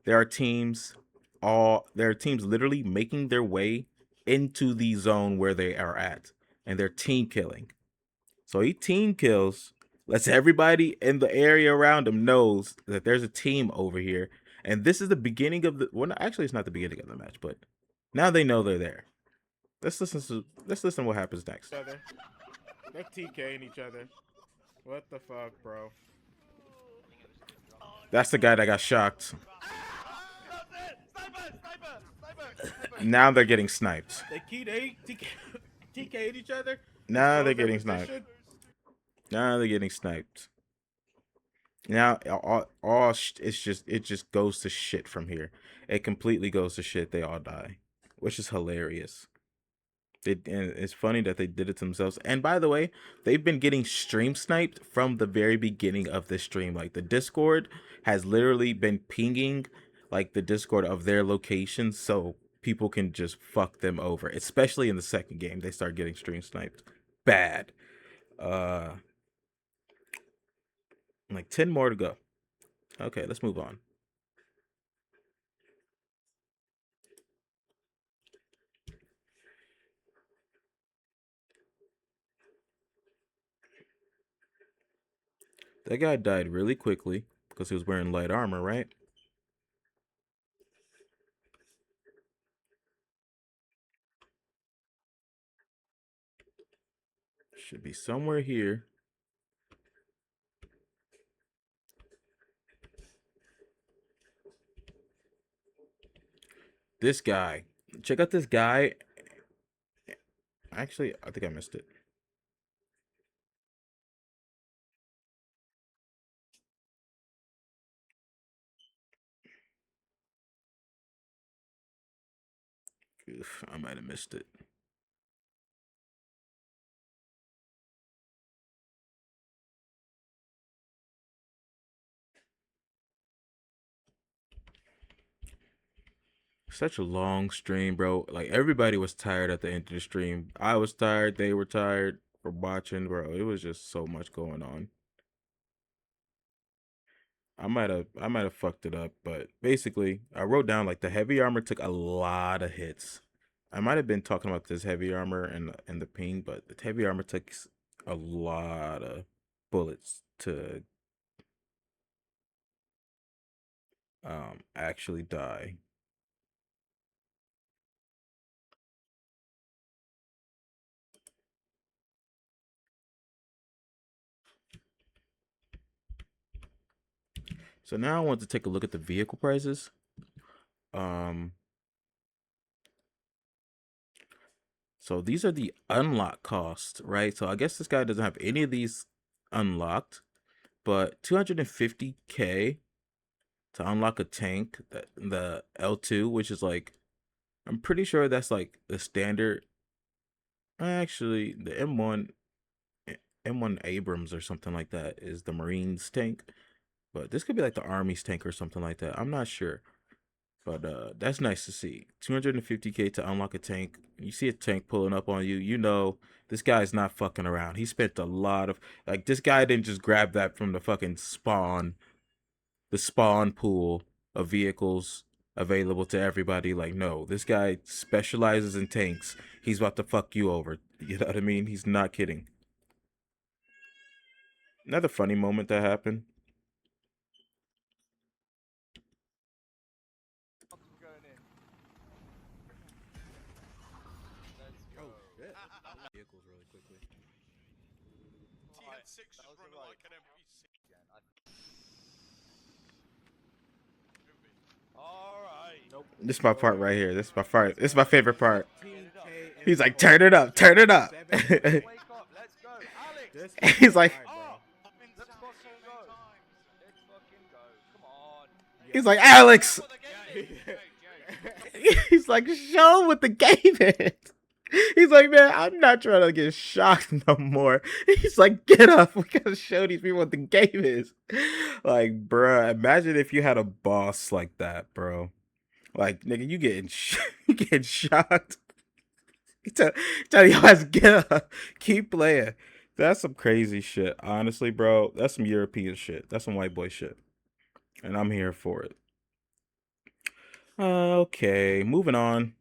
There are teams literally making their way into the zone where they are at, and they're team killing. So he team kills, lets everybody in the area around him knows that there's a team over here. And this is the beginning of the actually it's not the beginning of the match, but now they know they're there. Let's listen to what happens next. They're TKing each other. What the fuck, bro? That's the guy that got shocked. Now they're getting sniped. They TK'd each other? Now they're getting sniped. Now they're getting sniped. Now it just goes to shit from here. It completely goes to shit. They all die, which is hilarious. And it's funny that they did it themselves. And by the way, they've been getting stream sniped from the very beginning of this stream. Like the Discord has literally been pinging like the Discord of their locations so people can just fuck them over. Especially in the second game, they start getting stream sniped. Bad. Uh like 10 more to go. Okay, let's move on. That guy died really quickly because he was wearing light armor, right? Should be somewhere here. This guy. Check out this guy. Actually, I think I missed it. Oof, I might have missed it. Such a long stream, bro. Like everybody was tired at the end of the stream. I was tired. They were tired for watching, bro. It was just so much going on. I might have fucked it up, but basically, I wrote down like the heavy armor took a lot of hits. I might have been talking about this heavy armor and the ping, but the heavy armor takes a lot of bullets to actually die. So now I want to take a look at the vehicle prices. Um, so these are the unlock costs, right? So I guess this guy doesn't have any of these unlocked, but 250K to unlock a tank, the L2, which is like, I'm pretty sure that's like the standard. Actually, the M1 Abrams or something like that is the Marines tank, but this could be like the Army's tank or something like that. I'm not sure. But that's nice to see. 250K to unlock a tank. You see a tank pulling up on you, you know this guy's not fucking around. He spent a lot of like this guy didn't just grab that from the fucking the spawn pool of vehicles available to everybody. Like, no, this guy specializes in tanks. He's about to fuck you over. You know what I mean? He's not kidding. Another funny moment that happened. Oh shit! Vehicles really quickly. This is my part right here. This is my part. This is my favorite part. 15K He's like, turn it up, turn it up. He's like, he's like, Alex. He's like, show him what the game is. He's like, man, I'm not trying to get shocked no more. He's like, get up. We gotta show these people what the game is. Like, bruh, imagine if you had a boss like that, bro. Like, nigga, you getting shocked. Tell, tell your ass, get up. Keep playing. That's some crazy shit. Honestly, bro, that's some European shit. That's some white boy shit. And I'm here for it. Okay, moving on.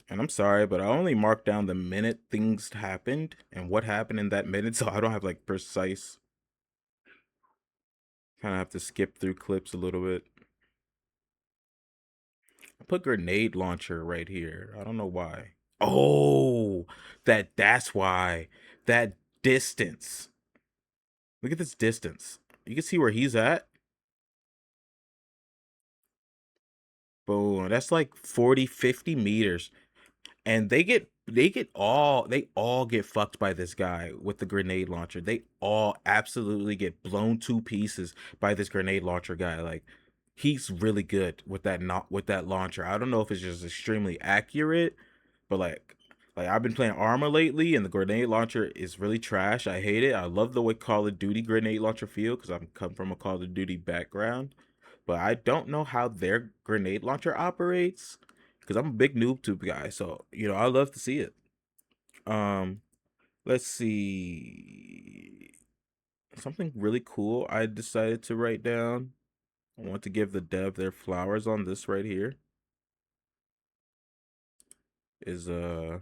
And I'm sorry, but I only marked down the minute things happened and what happened in that minute, so I don't have like precise. Kind of have to skip through clips a little bit. I put grenade launcher right here. I don't know why. Oh, that's why. That distance. Look at this distance. You can see where he's at. Boom. That's like 40, 50 meters. And they get they all get fucked by this guy with the grenade launcher. They all absolutely get blown to pieces by this grenade launcher guy. Like, he's really good with that, not with that launcher. I don't know if it's just extremely accurate, but like I've been playing Arma lately, and the grenade launcher is really trash. I hate it. I love the way Call of Duty grenade launcher feel because I'm come from a Call of Duty background, but I don't know how their grenade launcher operates because I'm a big noob tube guy. So I love to see it. Um, let's see, something really cool I decided to write down. I want to give the dev their flowers on this right here. Is so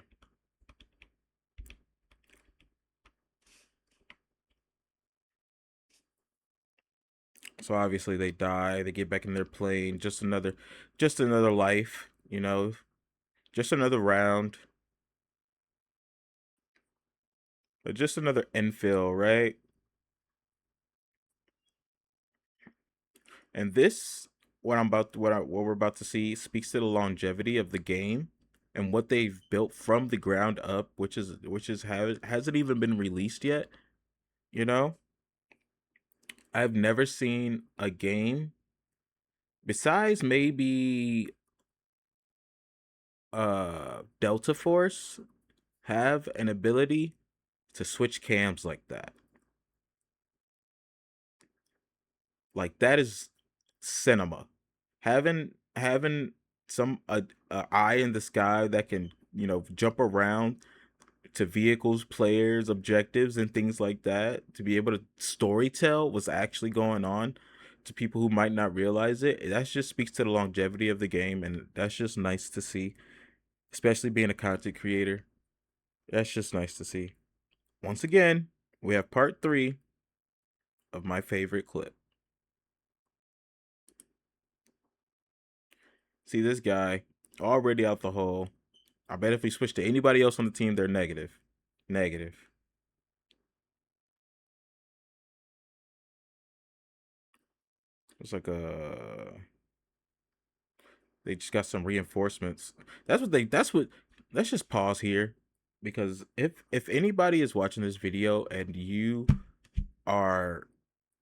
obviously they die, they get back in their plane, just another life, just another round, but just another infill, right? And this, what we're about to see, speaks to the longevity of the game and what they've built from the ground up, which hasn't even been released yet. You know, I've never seen a game besides maybe Delta Force have an ability to switch cams like that. Like, that is cinema. Having some a eye in the sky that can jump around to vehicles, players, objectives, and things like that, to be able to story tell what's actually going on to people who might not realize it. That just speaks to the longevity of the game, and that's just nice to see, especially being a content creator. That's just nice to see. Once again, we have part 3 of my favorite clip. See this guy already out the hole. I bet if we switch to anybody else on the team, they're negative. Negative. It's like they just got some reinforcements. Let's just pause here, because if anybody is watching this video and you are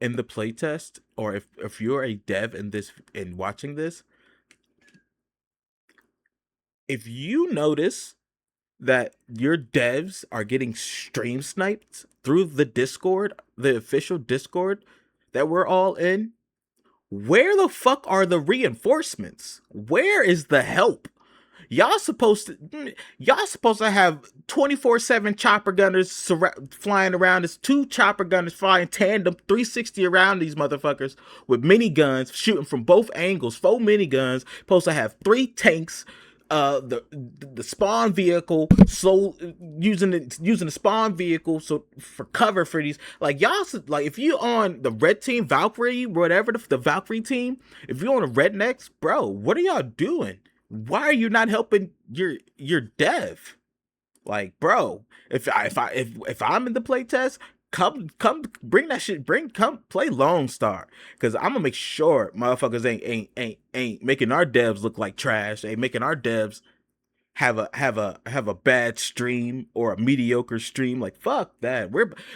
in the playtest, or if you're a dev in this and watching this, if you notice that your devs are getting stream sniped through the Discord, the official Discord that we're all in, where the fuck are the reinforcements? Where is the help? Y'all supposed to have 24/7 chopper gunners flying around. There's 2 chopper gunners flying tandem 360 around these motherfuckers with miniguns shooting from both angles. 4 miniguns. Supposed to have 3 tanks. The spawn vehicle, so using the spawn vehicle so for cover for these, like, y'all, like, if you on the red team, Valkyrie, whatever, the Valkyrie team, if you're on a rednecks, bro, what are y'all doing? Why are you not helping your dev? Like, bro, if I'm in the playtest, come bring that shit, come play Lone Star, because I'm gonna make sure motherfuckers ain't making our devs look like trash. Ain't making our devs have a bad stream or a mediocre stream. Like, fuck that.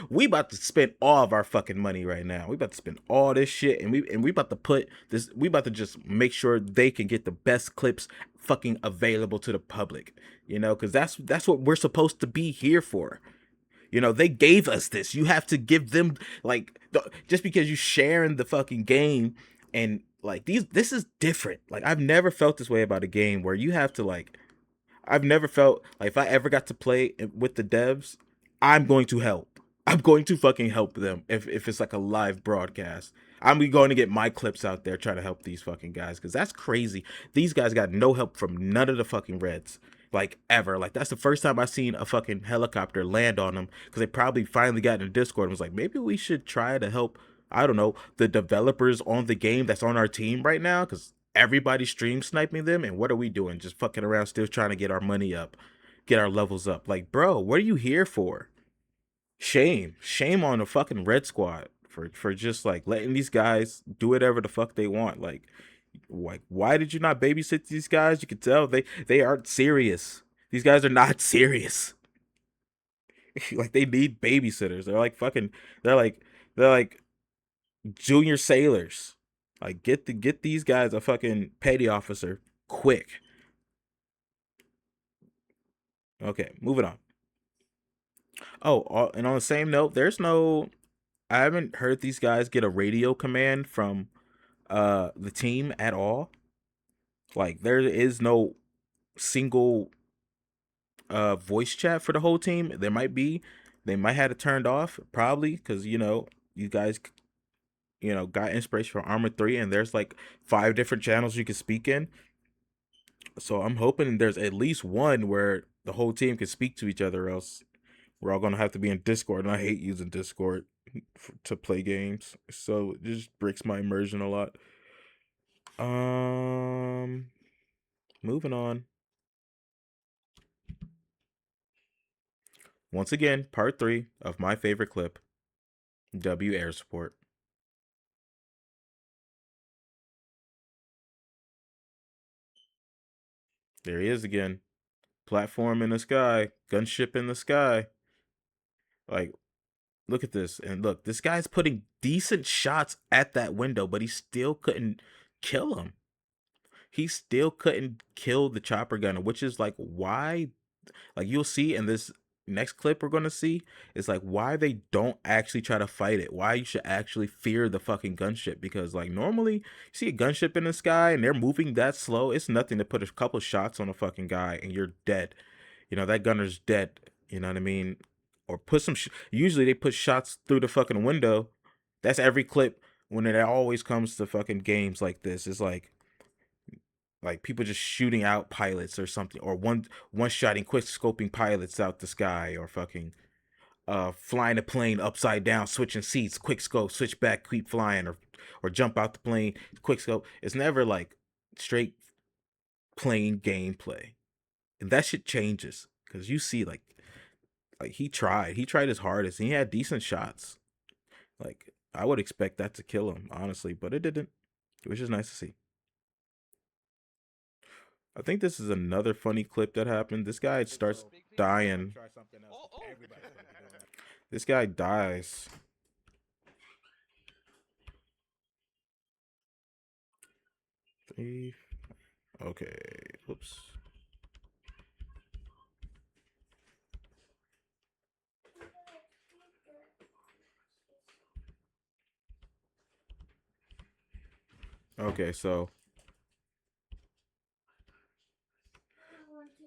We about to spend all of our fucking money right now. We about to spend all this shit, and we about to put this. We about to just make sure they can get the best clips fucking available to the public. Because that's what we're supposed to be here for. They gave us this. You have to give them, like, just because you sharing the fucking game, and like, this is different. Like, I've never felt this way about a game where you have to, like, I've never felt like, if I ever got to play with the devs, I'm going to help. I'm going to fucking help them if it's like a live broadcast. I'm going to get my clips out there trying to help these fucking guys, because that's crazy. These guys got no help from none of the fucking Reds, like, ever. Like, that's the first time I seen a fucking helicopter land on them, because they probably finally got in Discord and was like, maybe we should try to help, I don't know, the developers on the game that's on our team right now, because everybody's stream sniping them, and what are we doing? Just fucking around, still trying to get our money up, get our levels up. Like, bro, what are you here for? Shame on the fucking Red Squad for just, like, letting these guys do whatever the fuck they want. Like, why did you not babysit these guys? You could tell they aren't serious. These guys are not serious. Like they need babysitters. They're like fucking. They're like they're like junior sailors. Like get these guys a fucking petty officer quick. Okay, moving on. Oh, and on the same note, there's no. I haven't heard these guys get a radio command from the team at all. Like there is no single voice chat for the whole team. There might be. They might have it turned off probably because you guys got inspiration from Armored 3 and there's like 5 different channels you can speak in. So I'm hoping there's at least one where the whole team can speak to each other, else we're all gonna have to be in Discord, and I hate using Discord to play games. So it just breaks my immersion a lot. Um, moving on. Once again, part 3 of my favorite clip, W air support. There he is again. Platform in the sky, gunship in the sky. Like, look at this. And look, this guy's putting decent shots at that window, but he still couldn't kill him. He still couldn't kill the chopper gunner, which is like why, like you'll see in this next clip we're gonna see, is like why they don't actually try to fight it. Why you should actually fear the fucking gunship, because like normally you see a gunship in the sky and they're moving that slow, it's nothing to put a couple shots on a fucking guy and you're dead. That gunner's dead. You know what I mean? Or put some. Usually they put shots through the fucking window. That's every clip when it always comes to fucking games like this. It's like people just shooting out pilots or something, or one shotting quick scoping pilots out the sky, or fucking flying a plane upside down, switching seats, quick scope, switch back, keep flying, or jump out the plane, quick scope. It's never like straight plain gameplay, and that shit changes because you see like he tried his hardest and he had decent shots. Like I would expect that to kill him, honestly, but it didn't. It was just nice to see. I think this is another funny clip that happened. This guy starts dying. Try something else. Everybody's gonna be doing that. This guy dies. Three. Okay. Whoops. Okay, so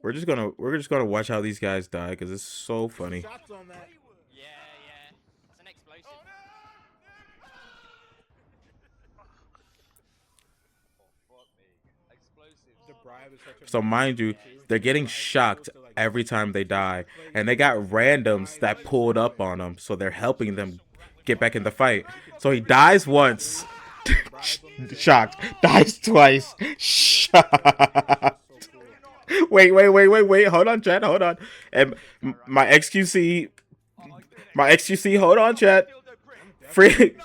we're just gonna watch how these guys die because it's so funny. Shots on that. Yeah, yeah. It's an explosive. The bribe is such a So nice mind you, thing, too. they're getting Like, shocked opposed to, like, every time they die, play and they got games, randoms die, that like, pulled so up quick. on them, so they're helping them get back in the fight. So he dies once, Bribe them to shocked, dies twice, shocked. so cool. Wait. Hold on, chat. Hold on. And my XQC, hold on, chat. Free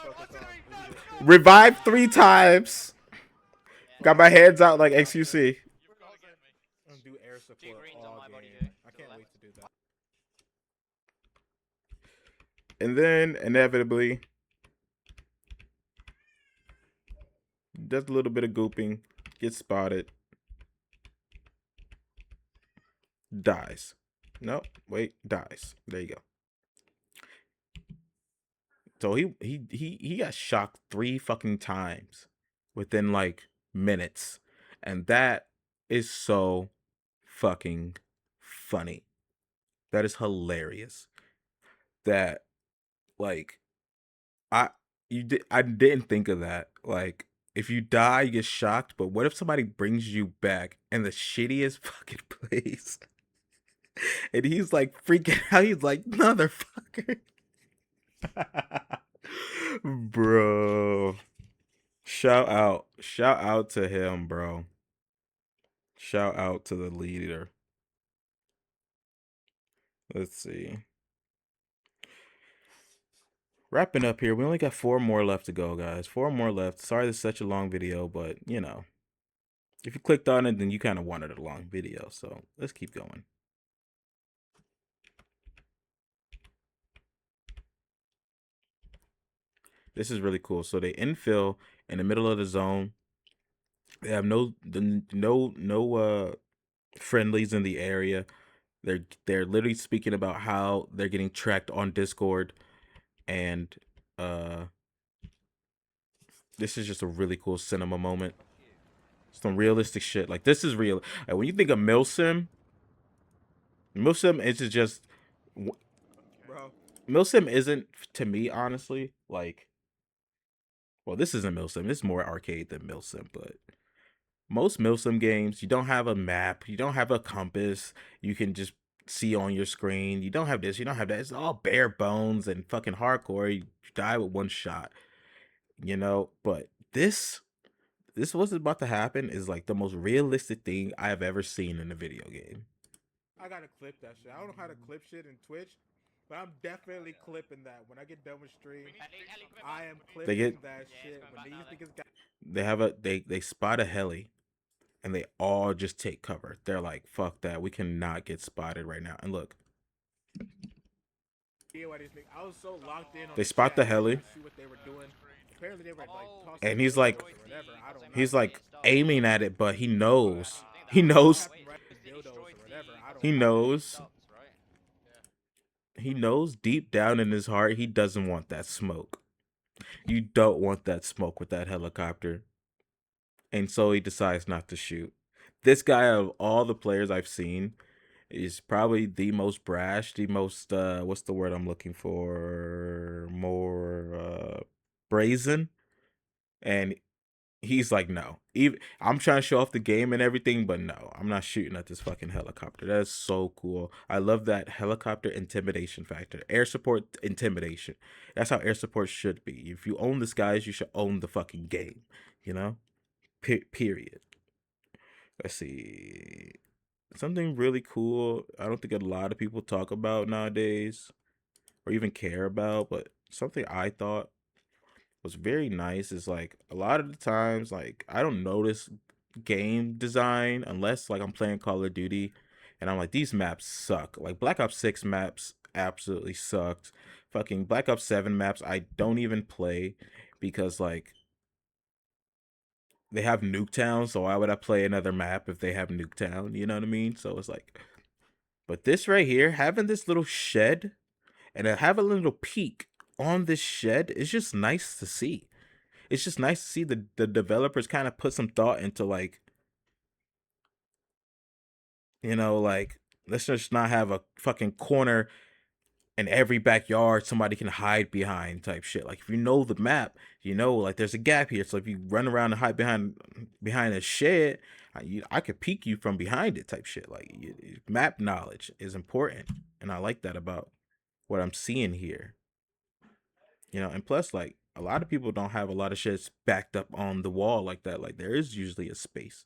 revive 3 times. Got my hands out like XQC. I'm do air support greens on all my body, game. though. I can't wait to do that. And then inevitably, does a little bit of gooping, gets spotted, dies. No, wait, dies. There you go. So he got shocked 3 fucking times within like minutes, and that is so fucking funny. That is hilarious. That like I didn't think of that. Like if you die, you get shocked, but what if somebody brings you back in the shittiest fucking place? And he's like freaking out. He's like, motherfucker. Bro. Shout out. Shout out to him, bro. Shout out to the leader. Let's see. Wrapping up here. We only got 4 more left to go, guys. 4 more left. Sorry this is such a long video, but if you clicked on it, then you kind of wanted a long video. So let's keep going. This is really cool. So they infill in the middle of the zone. They have no friendlies in the area. They're literally speaking about how they're getting tracked on Discord, and uh this is just a really cool cinema moment. Some realistic shit. Like, this is real. Like, when you think of Milsim is just Bro, Milsim isn't, to me, honestly, like, well, this isn't Milsim. This is more arcade than Milsim, but most Milsim games, you don't have a map, you don't have a compass, you can just see on your screen. You don't have this, you don't have that. It's all bare bones and fucking hardcore. You die with one shot, you know? But this what's about to happen is like the most realistic thing I have ever seen in a video game. I gotta clip that shit. I don't know how to clip shit in Twitch, but I'm definitely clipping that. When I get done with stream, I am They get clipping that shit. When these niggas got they spot a heli and they all just take cover. They're like, fuck that. We cannot get spotted right now. And look, I was so locked in on they the spot the chat heli, to see what they were doing. Apparently they were like tossing and he's like dildos or whatever. I don't know. he's like aiming at it, but he knows. He I don't know what knows. happened right with dildos or whatever. I don't He know. knows. He knows deep down in his heart he doesn't want that smoke. You don't want that smoke with that helicopter. And so he decides not to shoot. This guy, of all the players I've seen, is probably the most brash, the most what's the word I'm looking for? More brazen. And he's like, no. Even I'm trying to show off the game and everything, but no, I'm not shooting at this fucking helicopter. That's so cool. I love that helicopter intimidation factor. Air support intimidation. That's how air support should be. If you own this, guys, you should own the fucking game. You know? Period. Let's see. Something really cool. I don't think a lot of people talk about nowadays or even care about, but something I thought was very nice is like a lot of the times, like, I don't notice game design unless like I'm playing Call of Duty and I'm like, these maps suck. Like Black Ops 6 maps absolutely sucked. Fucking Black Ops 7 maps I don't even play because like they have Nuketown, so why would I play another map if they have Nuketown? You know what I mean? So it's like, but this right here, having this little shed and have a little peek on this shed is just nice to see. It's just nice to see the developers kind of put some thought into like, you know, like, let's just not have a fucking corner in every backyard somebody can hide behind type shit. Like, if you know the map, you know, like, there's a gap here. So if you run around and hide behind a shed, I could peek you from behind it type shit. Like, map knowledge is important, and I like that about what I'm seeing here. You know, and plus, like, a lot of people don't have a lot of shit backed up on the wall like that. Like, there is usually a space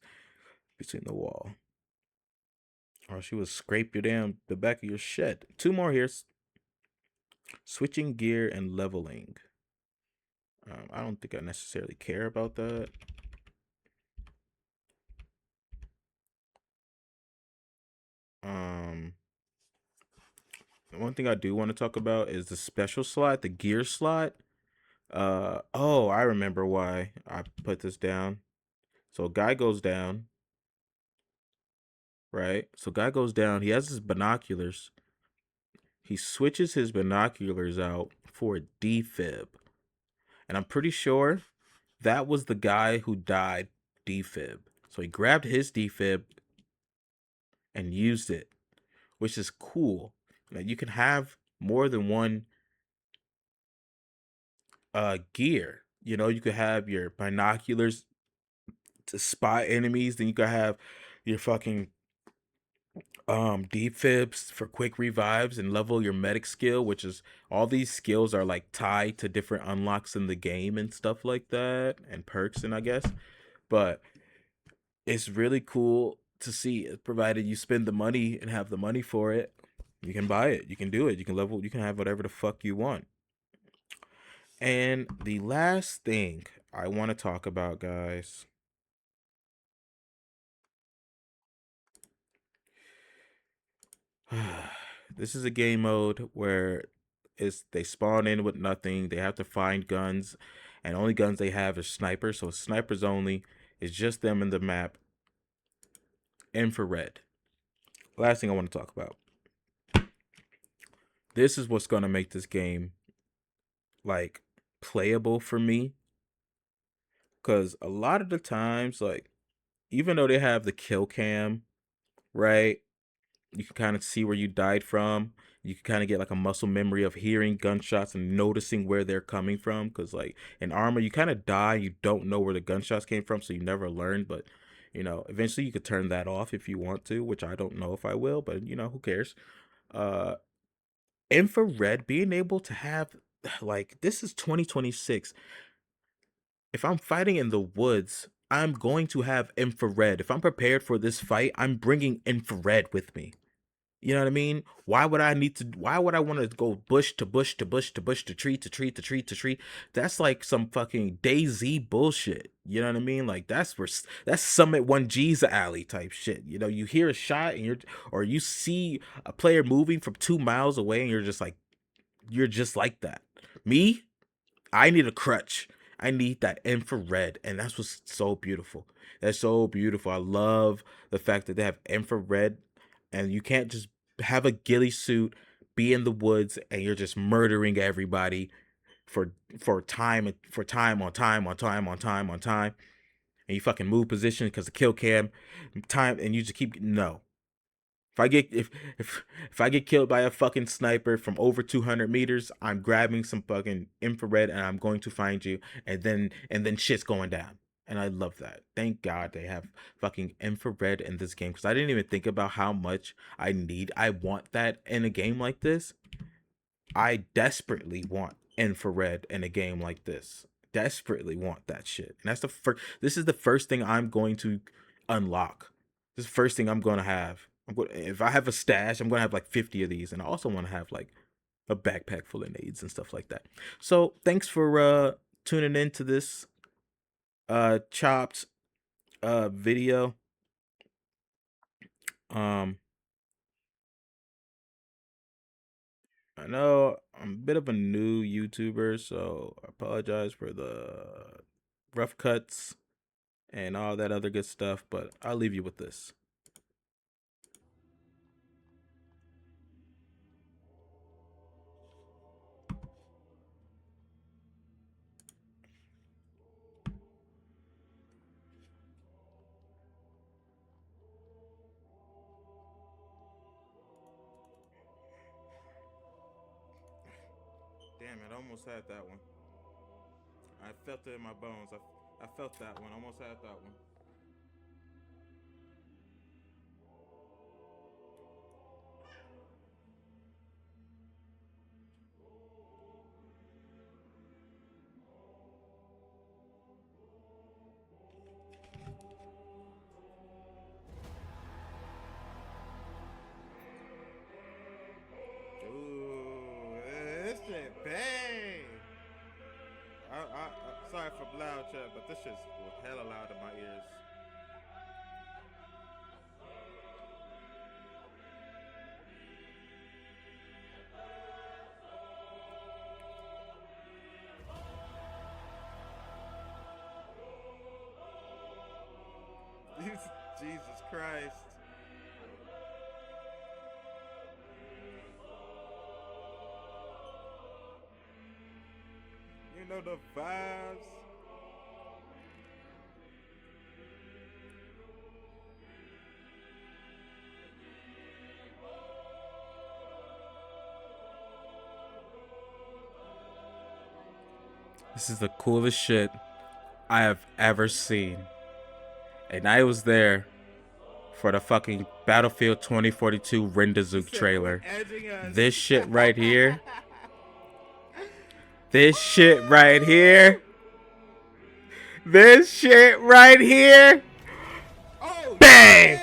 between the wall, or she would scrape the back of your shed. Two more here. Switching gear and leveling. I don't think I necessarily care about that. The one thing I do want to talk about is the special slot, the gear slot. Oh, I remember why I put this down. So a guy goes down, right? So guy goes down. He has his binoculars. He switches his binoculars out for a defib, and I'm pretty sure that was the guy who died defib. So he grabbed his defib and used it, which is cool. Now, you can have more than one gear. You know, you could have your binoculars to spot enemies, then you could have your fucking defibs for quick revives and level your medic skill, which is all these skills are like tied to different unlocks in the game and stuff like that, and perks, and I guess. But it's really cool to see it, provided you spend the money and have the money for it. You can buy it, you can do it, you can level, you can have whatever the fuck you want. And the last thing I want to talk about, guys, this is a game mode where is they spawn in with nothing. They have to find guns, and only guns they have is snipers. So snipers only. It's just them in the map. Infrared. Last thing I want to talk about. This is what's gonna make this game like playable for me. Cause a lot of the times, like, even though they have the kill cam, right? You can kind of see where you died from. You can kind of get like a muscle memory of hearing gunshots and noticing where they're coming from. Cause like in armor, you kind of die, you don't know where the gunshots came from, so you never learn. But eventually you could turn that off if you want to, which I don't know if I will, but who cares? Uh, infrared, being able to have like this is 2026. If I'm fighting in the woods, I'm going to have infrared. If I'm prepared for this fight, I'm bringing infrared with me. You know what I mean? Why would I want to go bush to bush to bush to bush to tree to tree to tree to tree? That's like some fucking DayZ bullshit. You know what I mean? Like that's Summit 1G's alley type shit. You hear a shot and you see a player moving from 2 miles away and you're just like that. Me? I need a crutch. I need that infrared, and that's what's so beautiful. That's so beautiful. I love the fact that they have infrared, and you can't just have a ghillie suit, be in the woods, and you're just murdering everybody for time on time, and you fucking move position because the kill cam time, and you just keep no. If I get killed by a fucking sniper from over 200 meters, I'm grabbing some fucking infrared and I'm going to find you, and then shit's going down. And I love that. Thank God they have fucking infrared in this game, because I didn't even think about how much I want that in a game like this. I desperately want infrared in a game like this. Desperately want that shit. And that's this is the first thing I'm going to unlock. This is the first thing I'm going to have. If I have a stash, I'm going to have like 50 of these. And I also want to have like a backpack full of nades and stuff like that. So thanks for tuning in to this chopped video. I know I'm a bit of a new YouTuber, so I apologize for the rough cuts and all that other good stuff, but I'll leave you with this. Damn it, I almost had that one. I felt it in my bones. I felt that one. Almost had that one. Ooh, this shit bang! Sorry for loud chat, but this shit's hella loud in my ears. Jesus Christ. You know the vibes. This is the coolest shit I have ever seen. And I was there for the fucking Battlefield 2042 Rendazook trailer. This shit right here. This shit right here. This shit right here. Bang!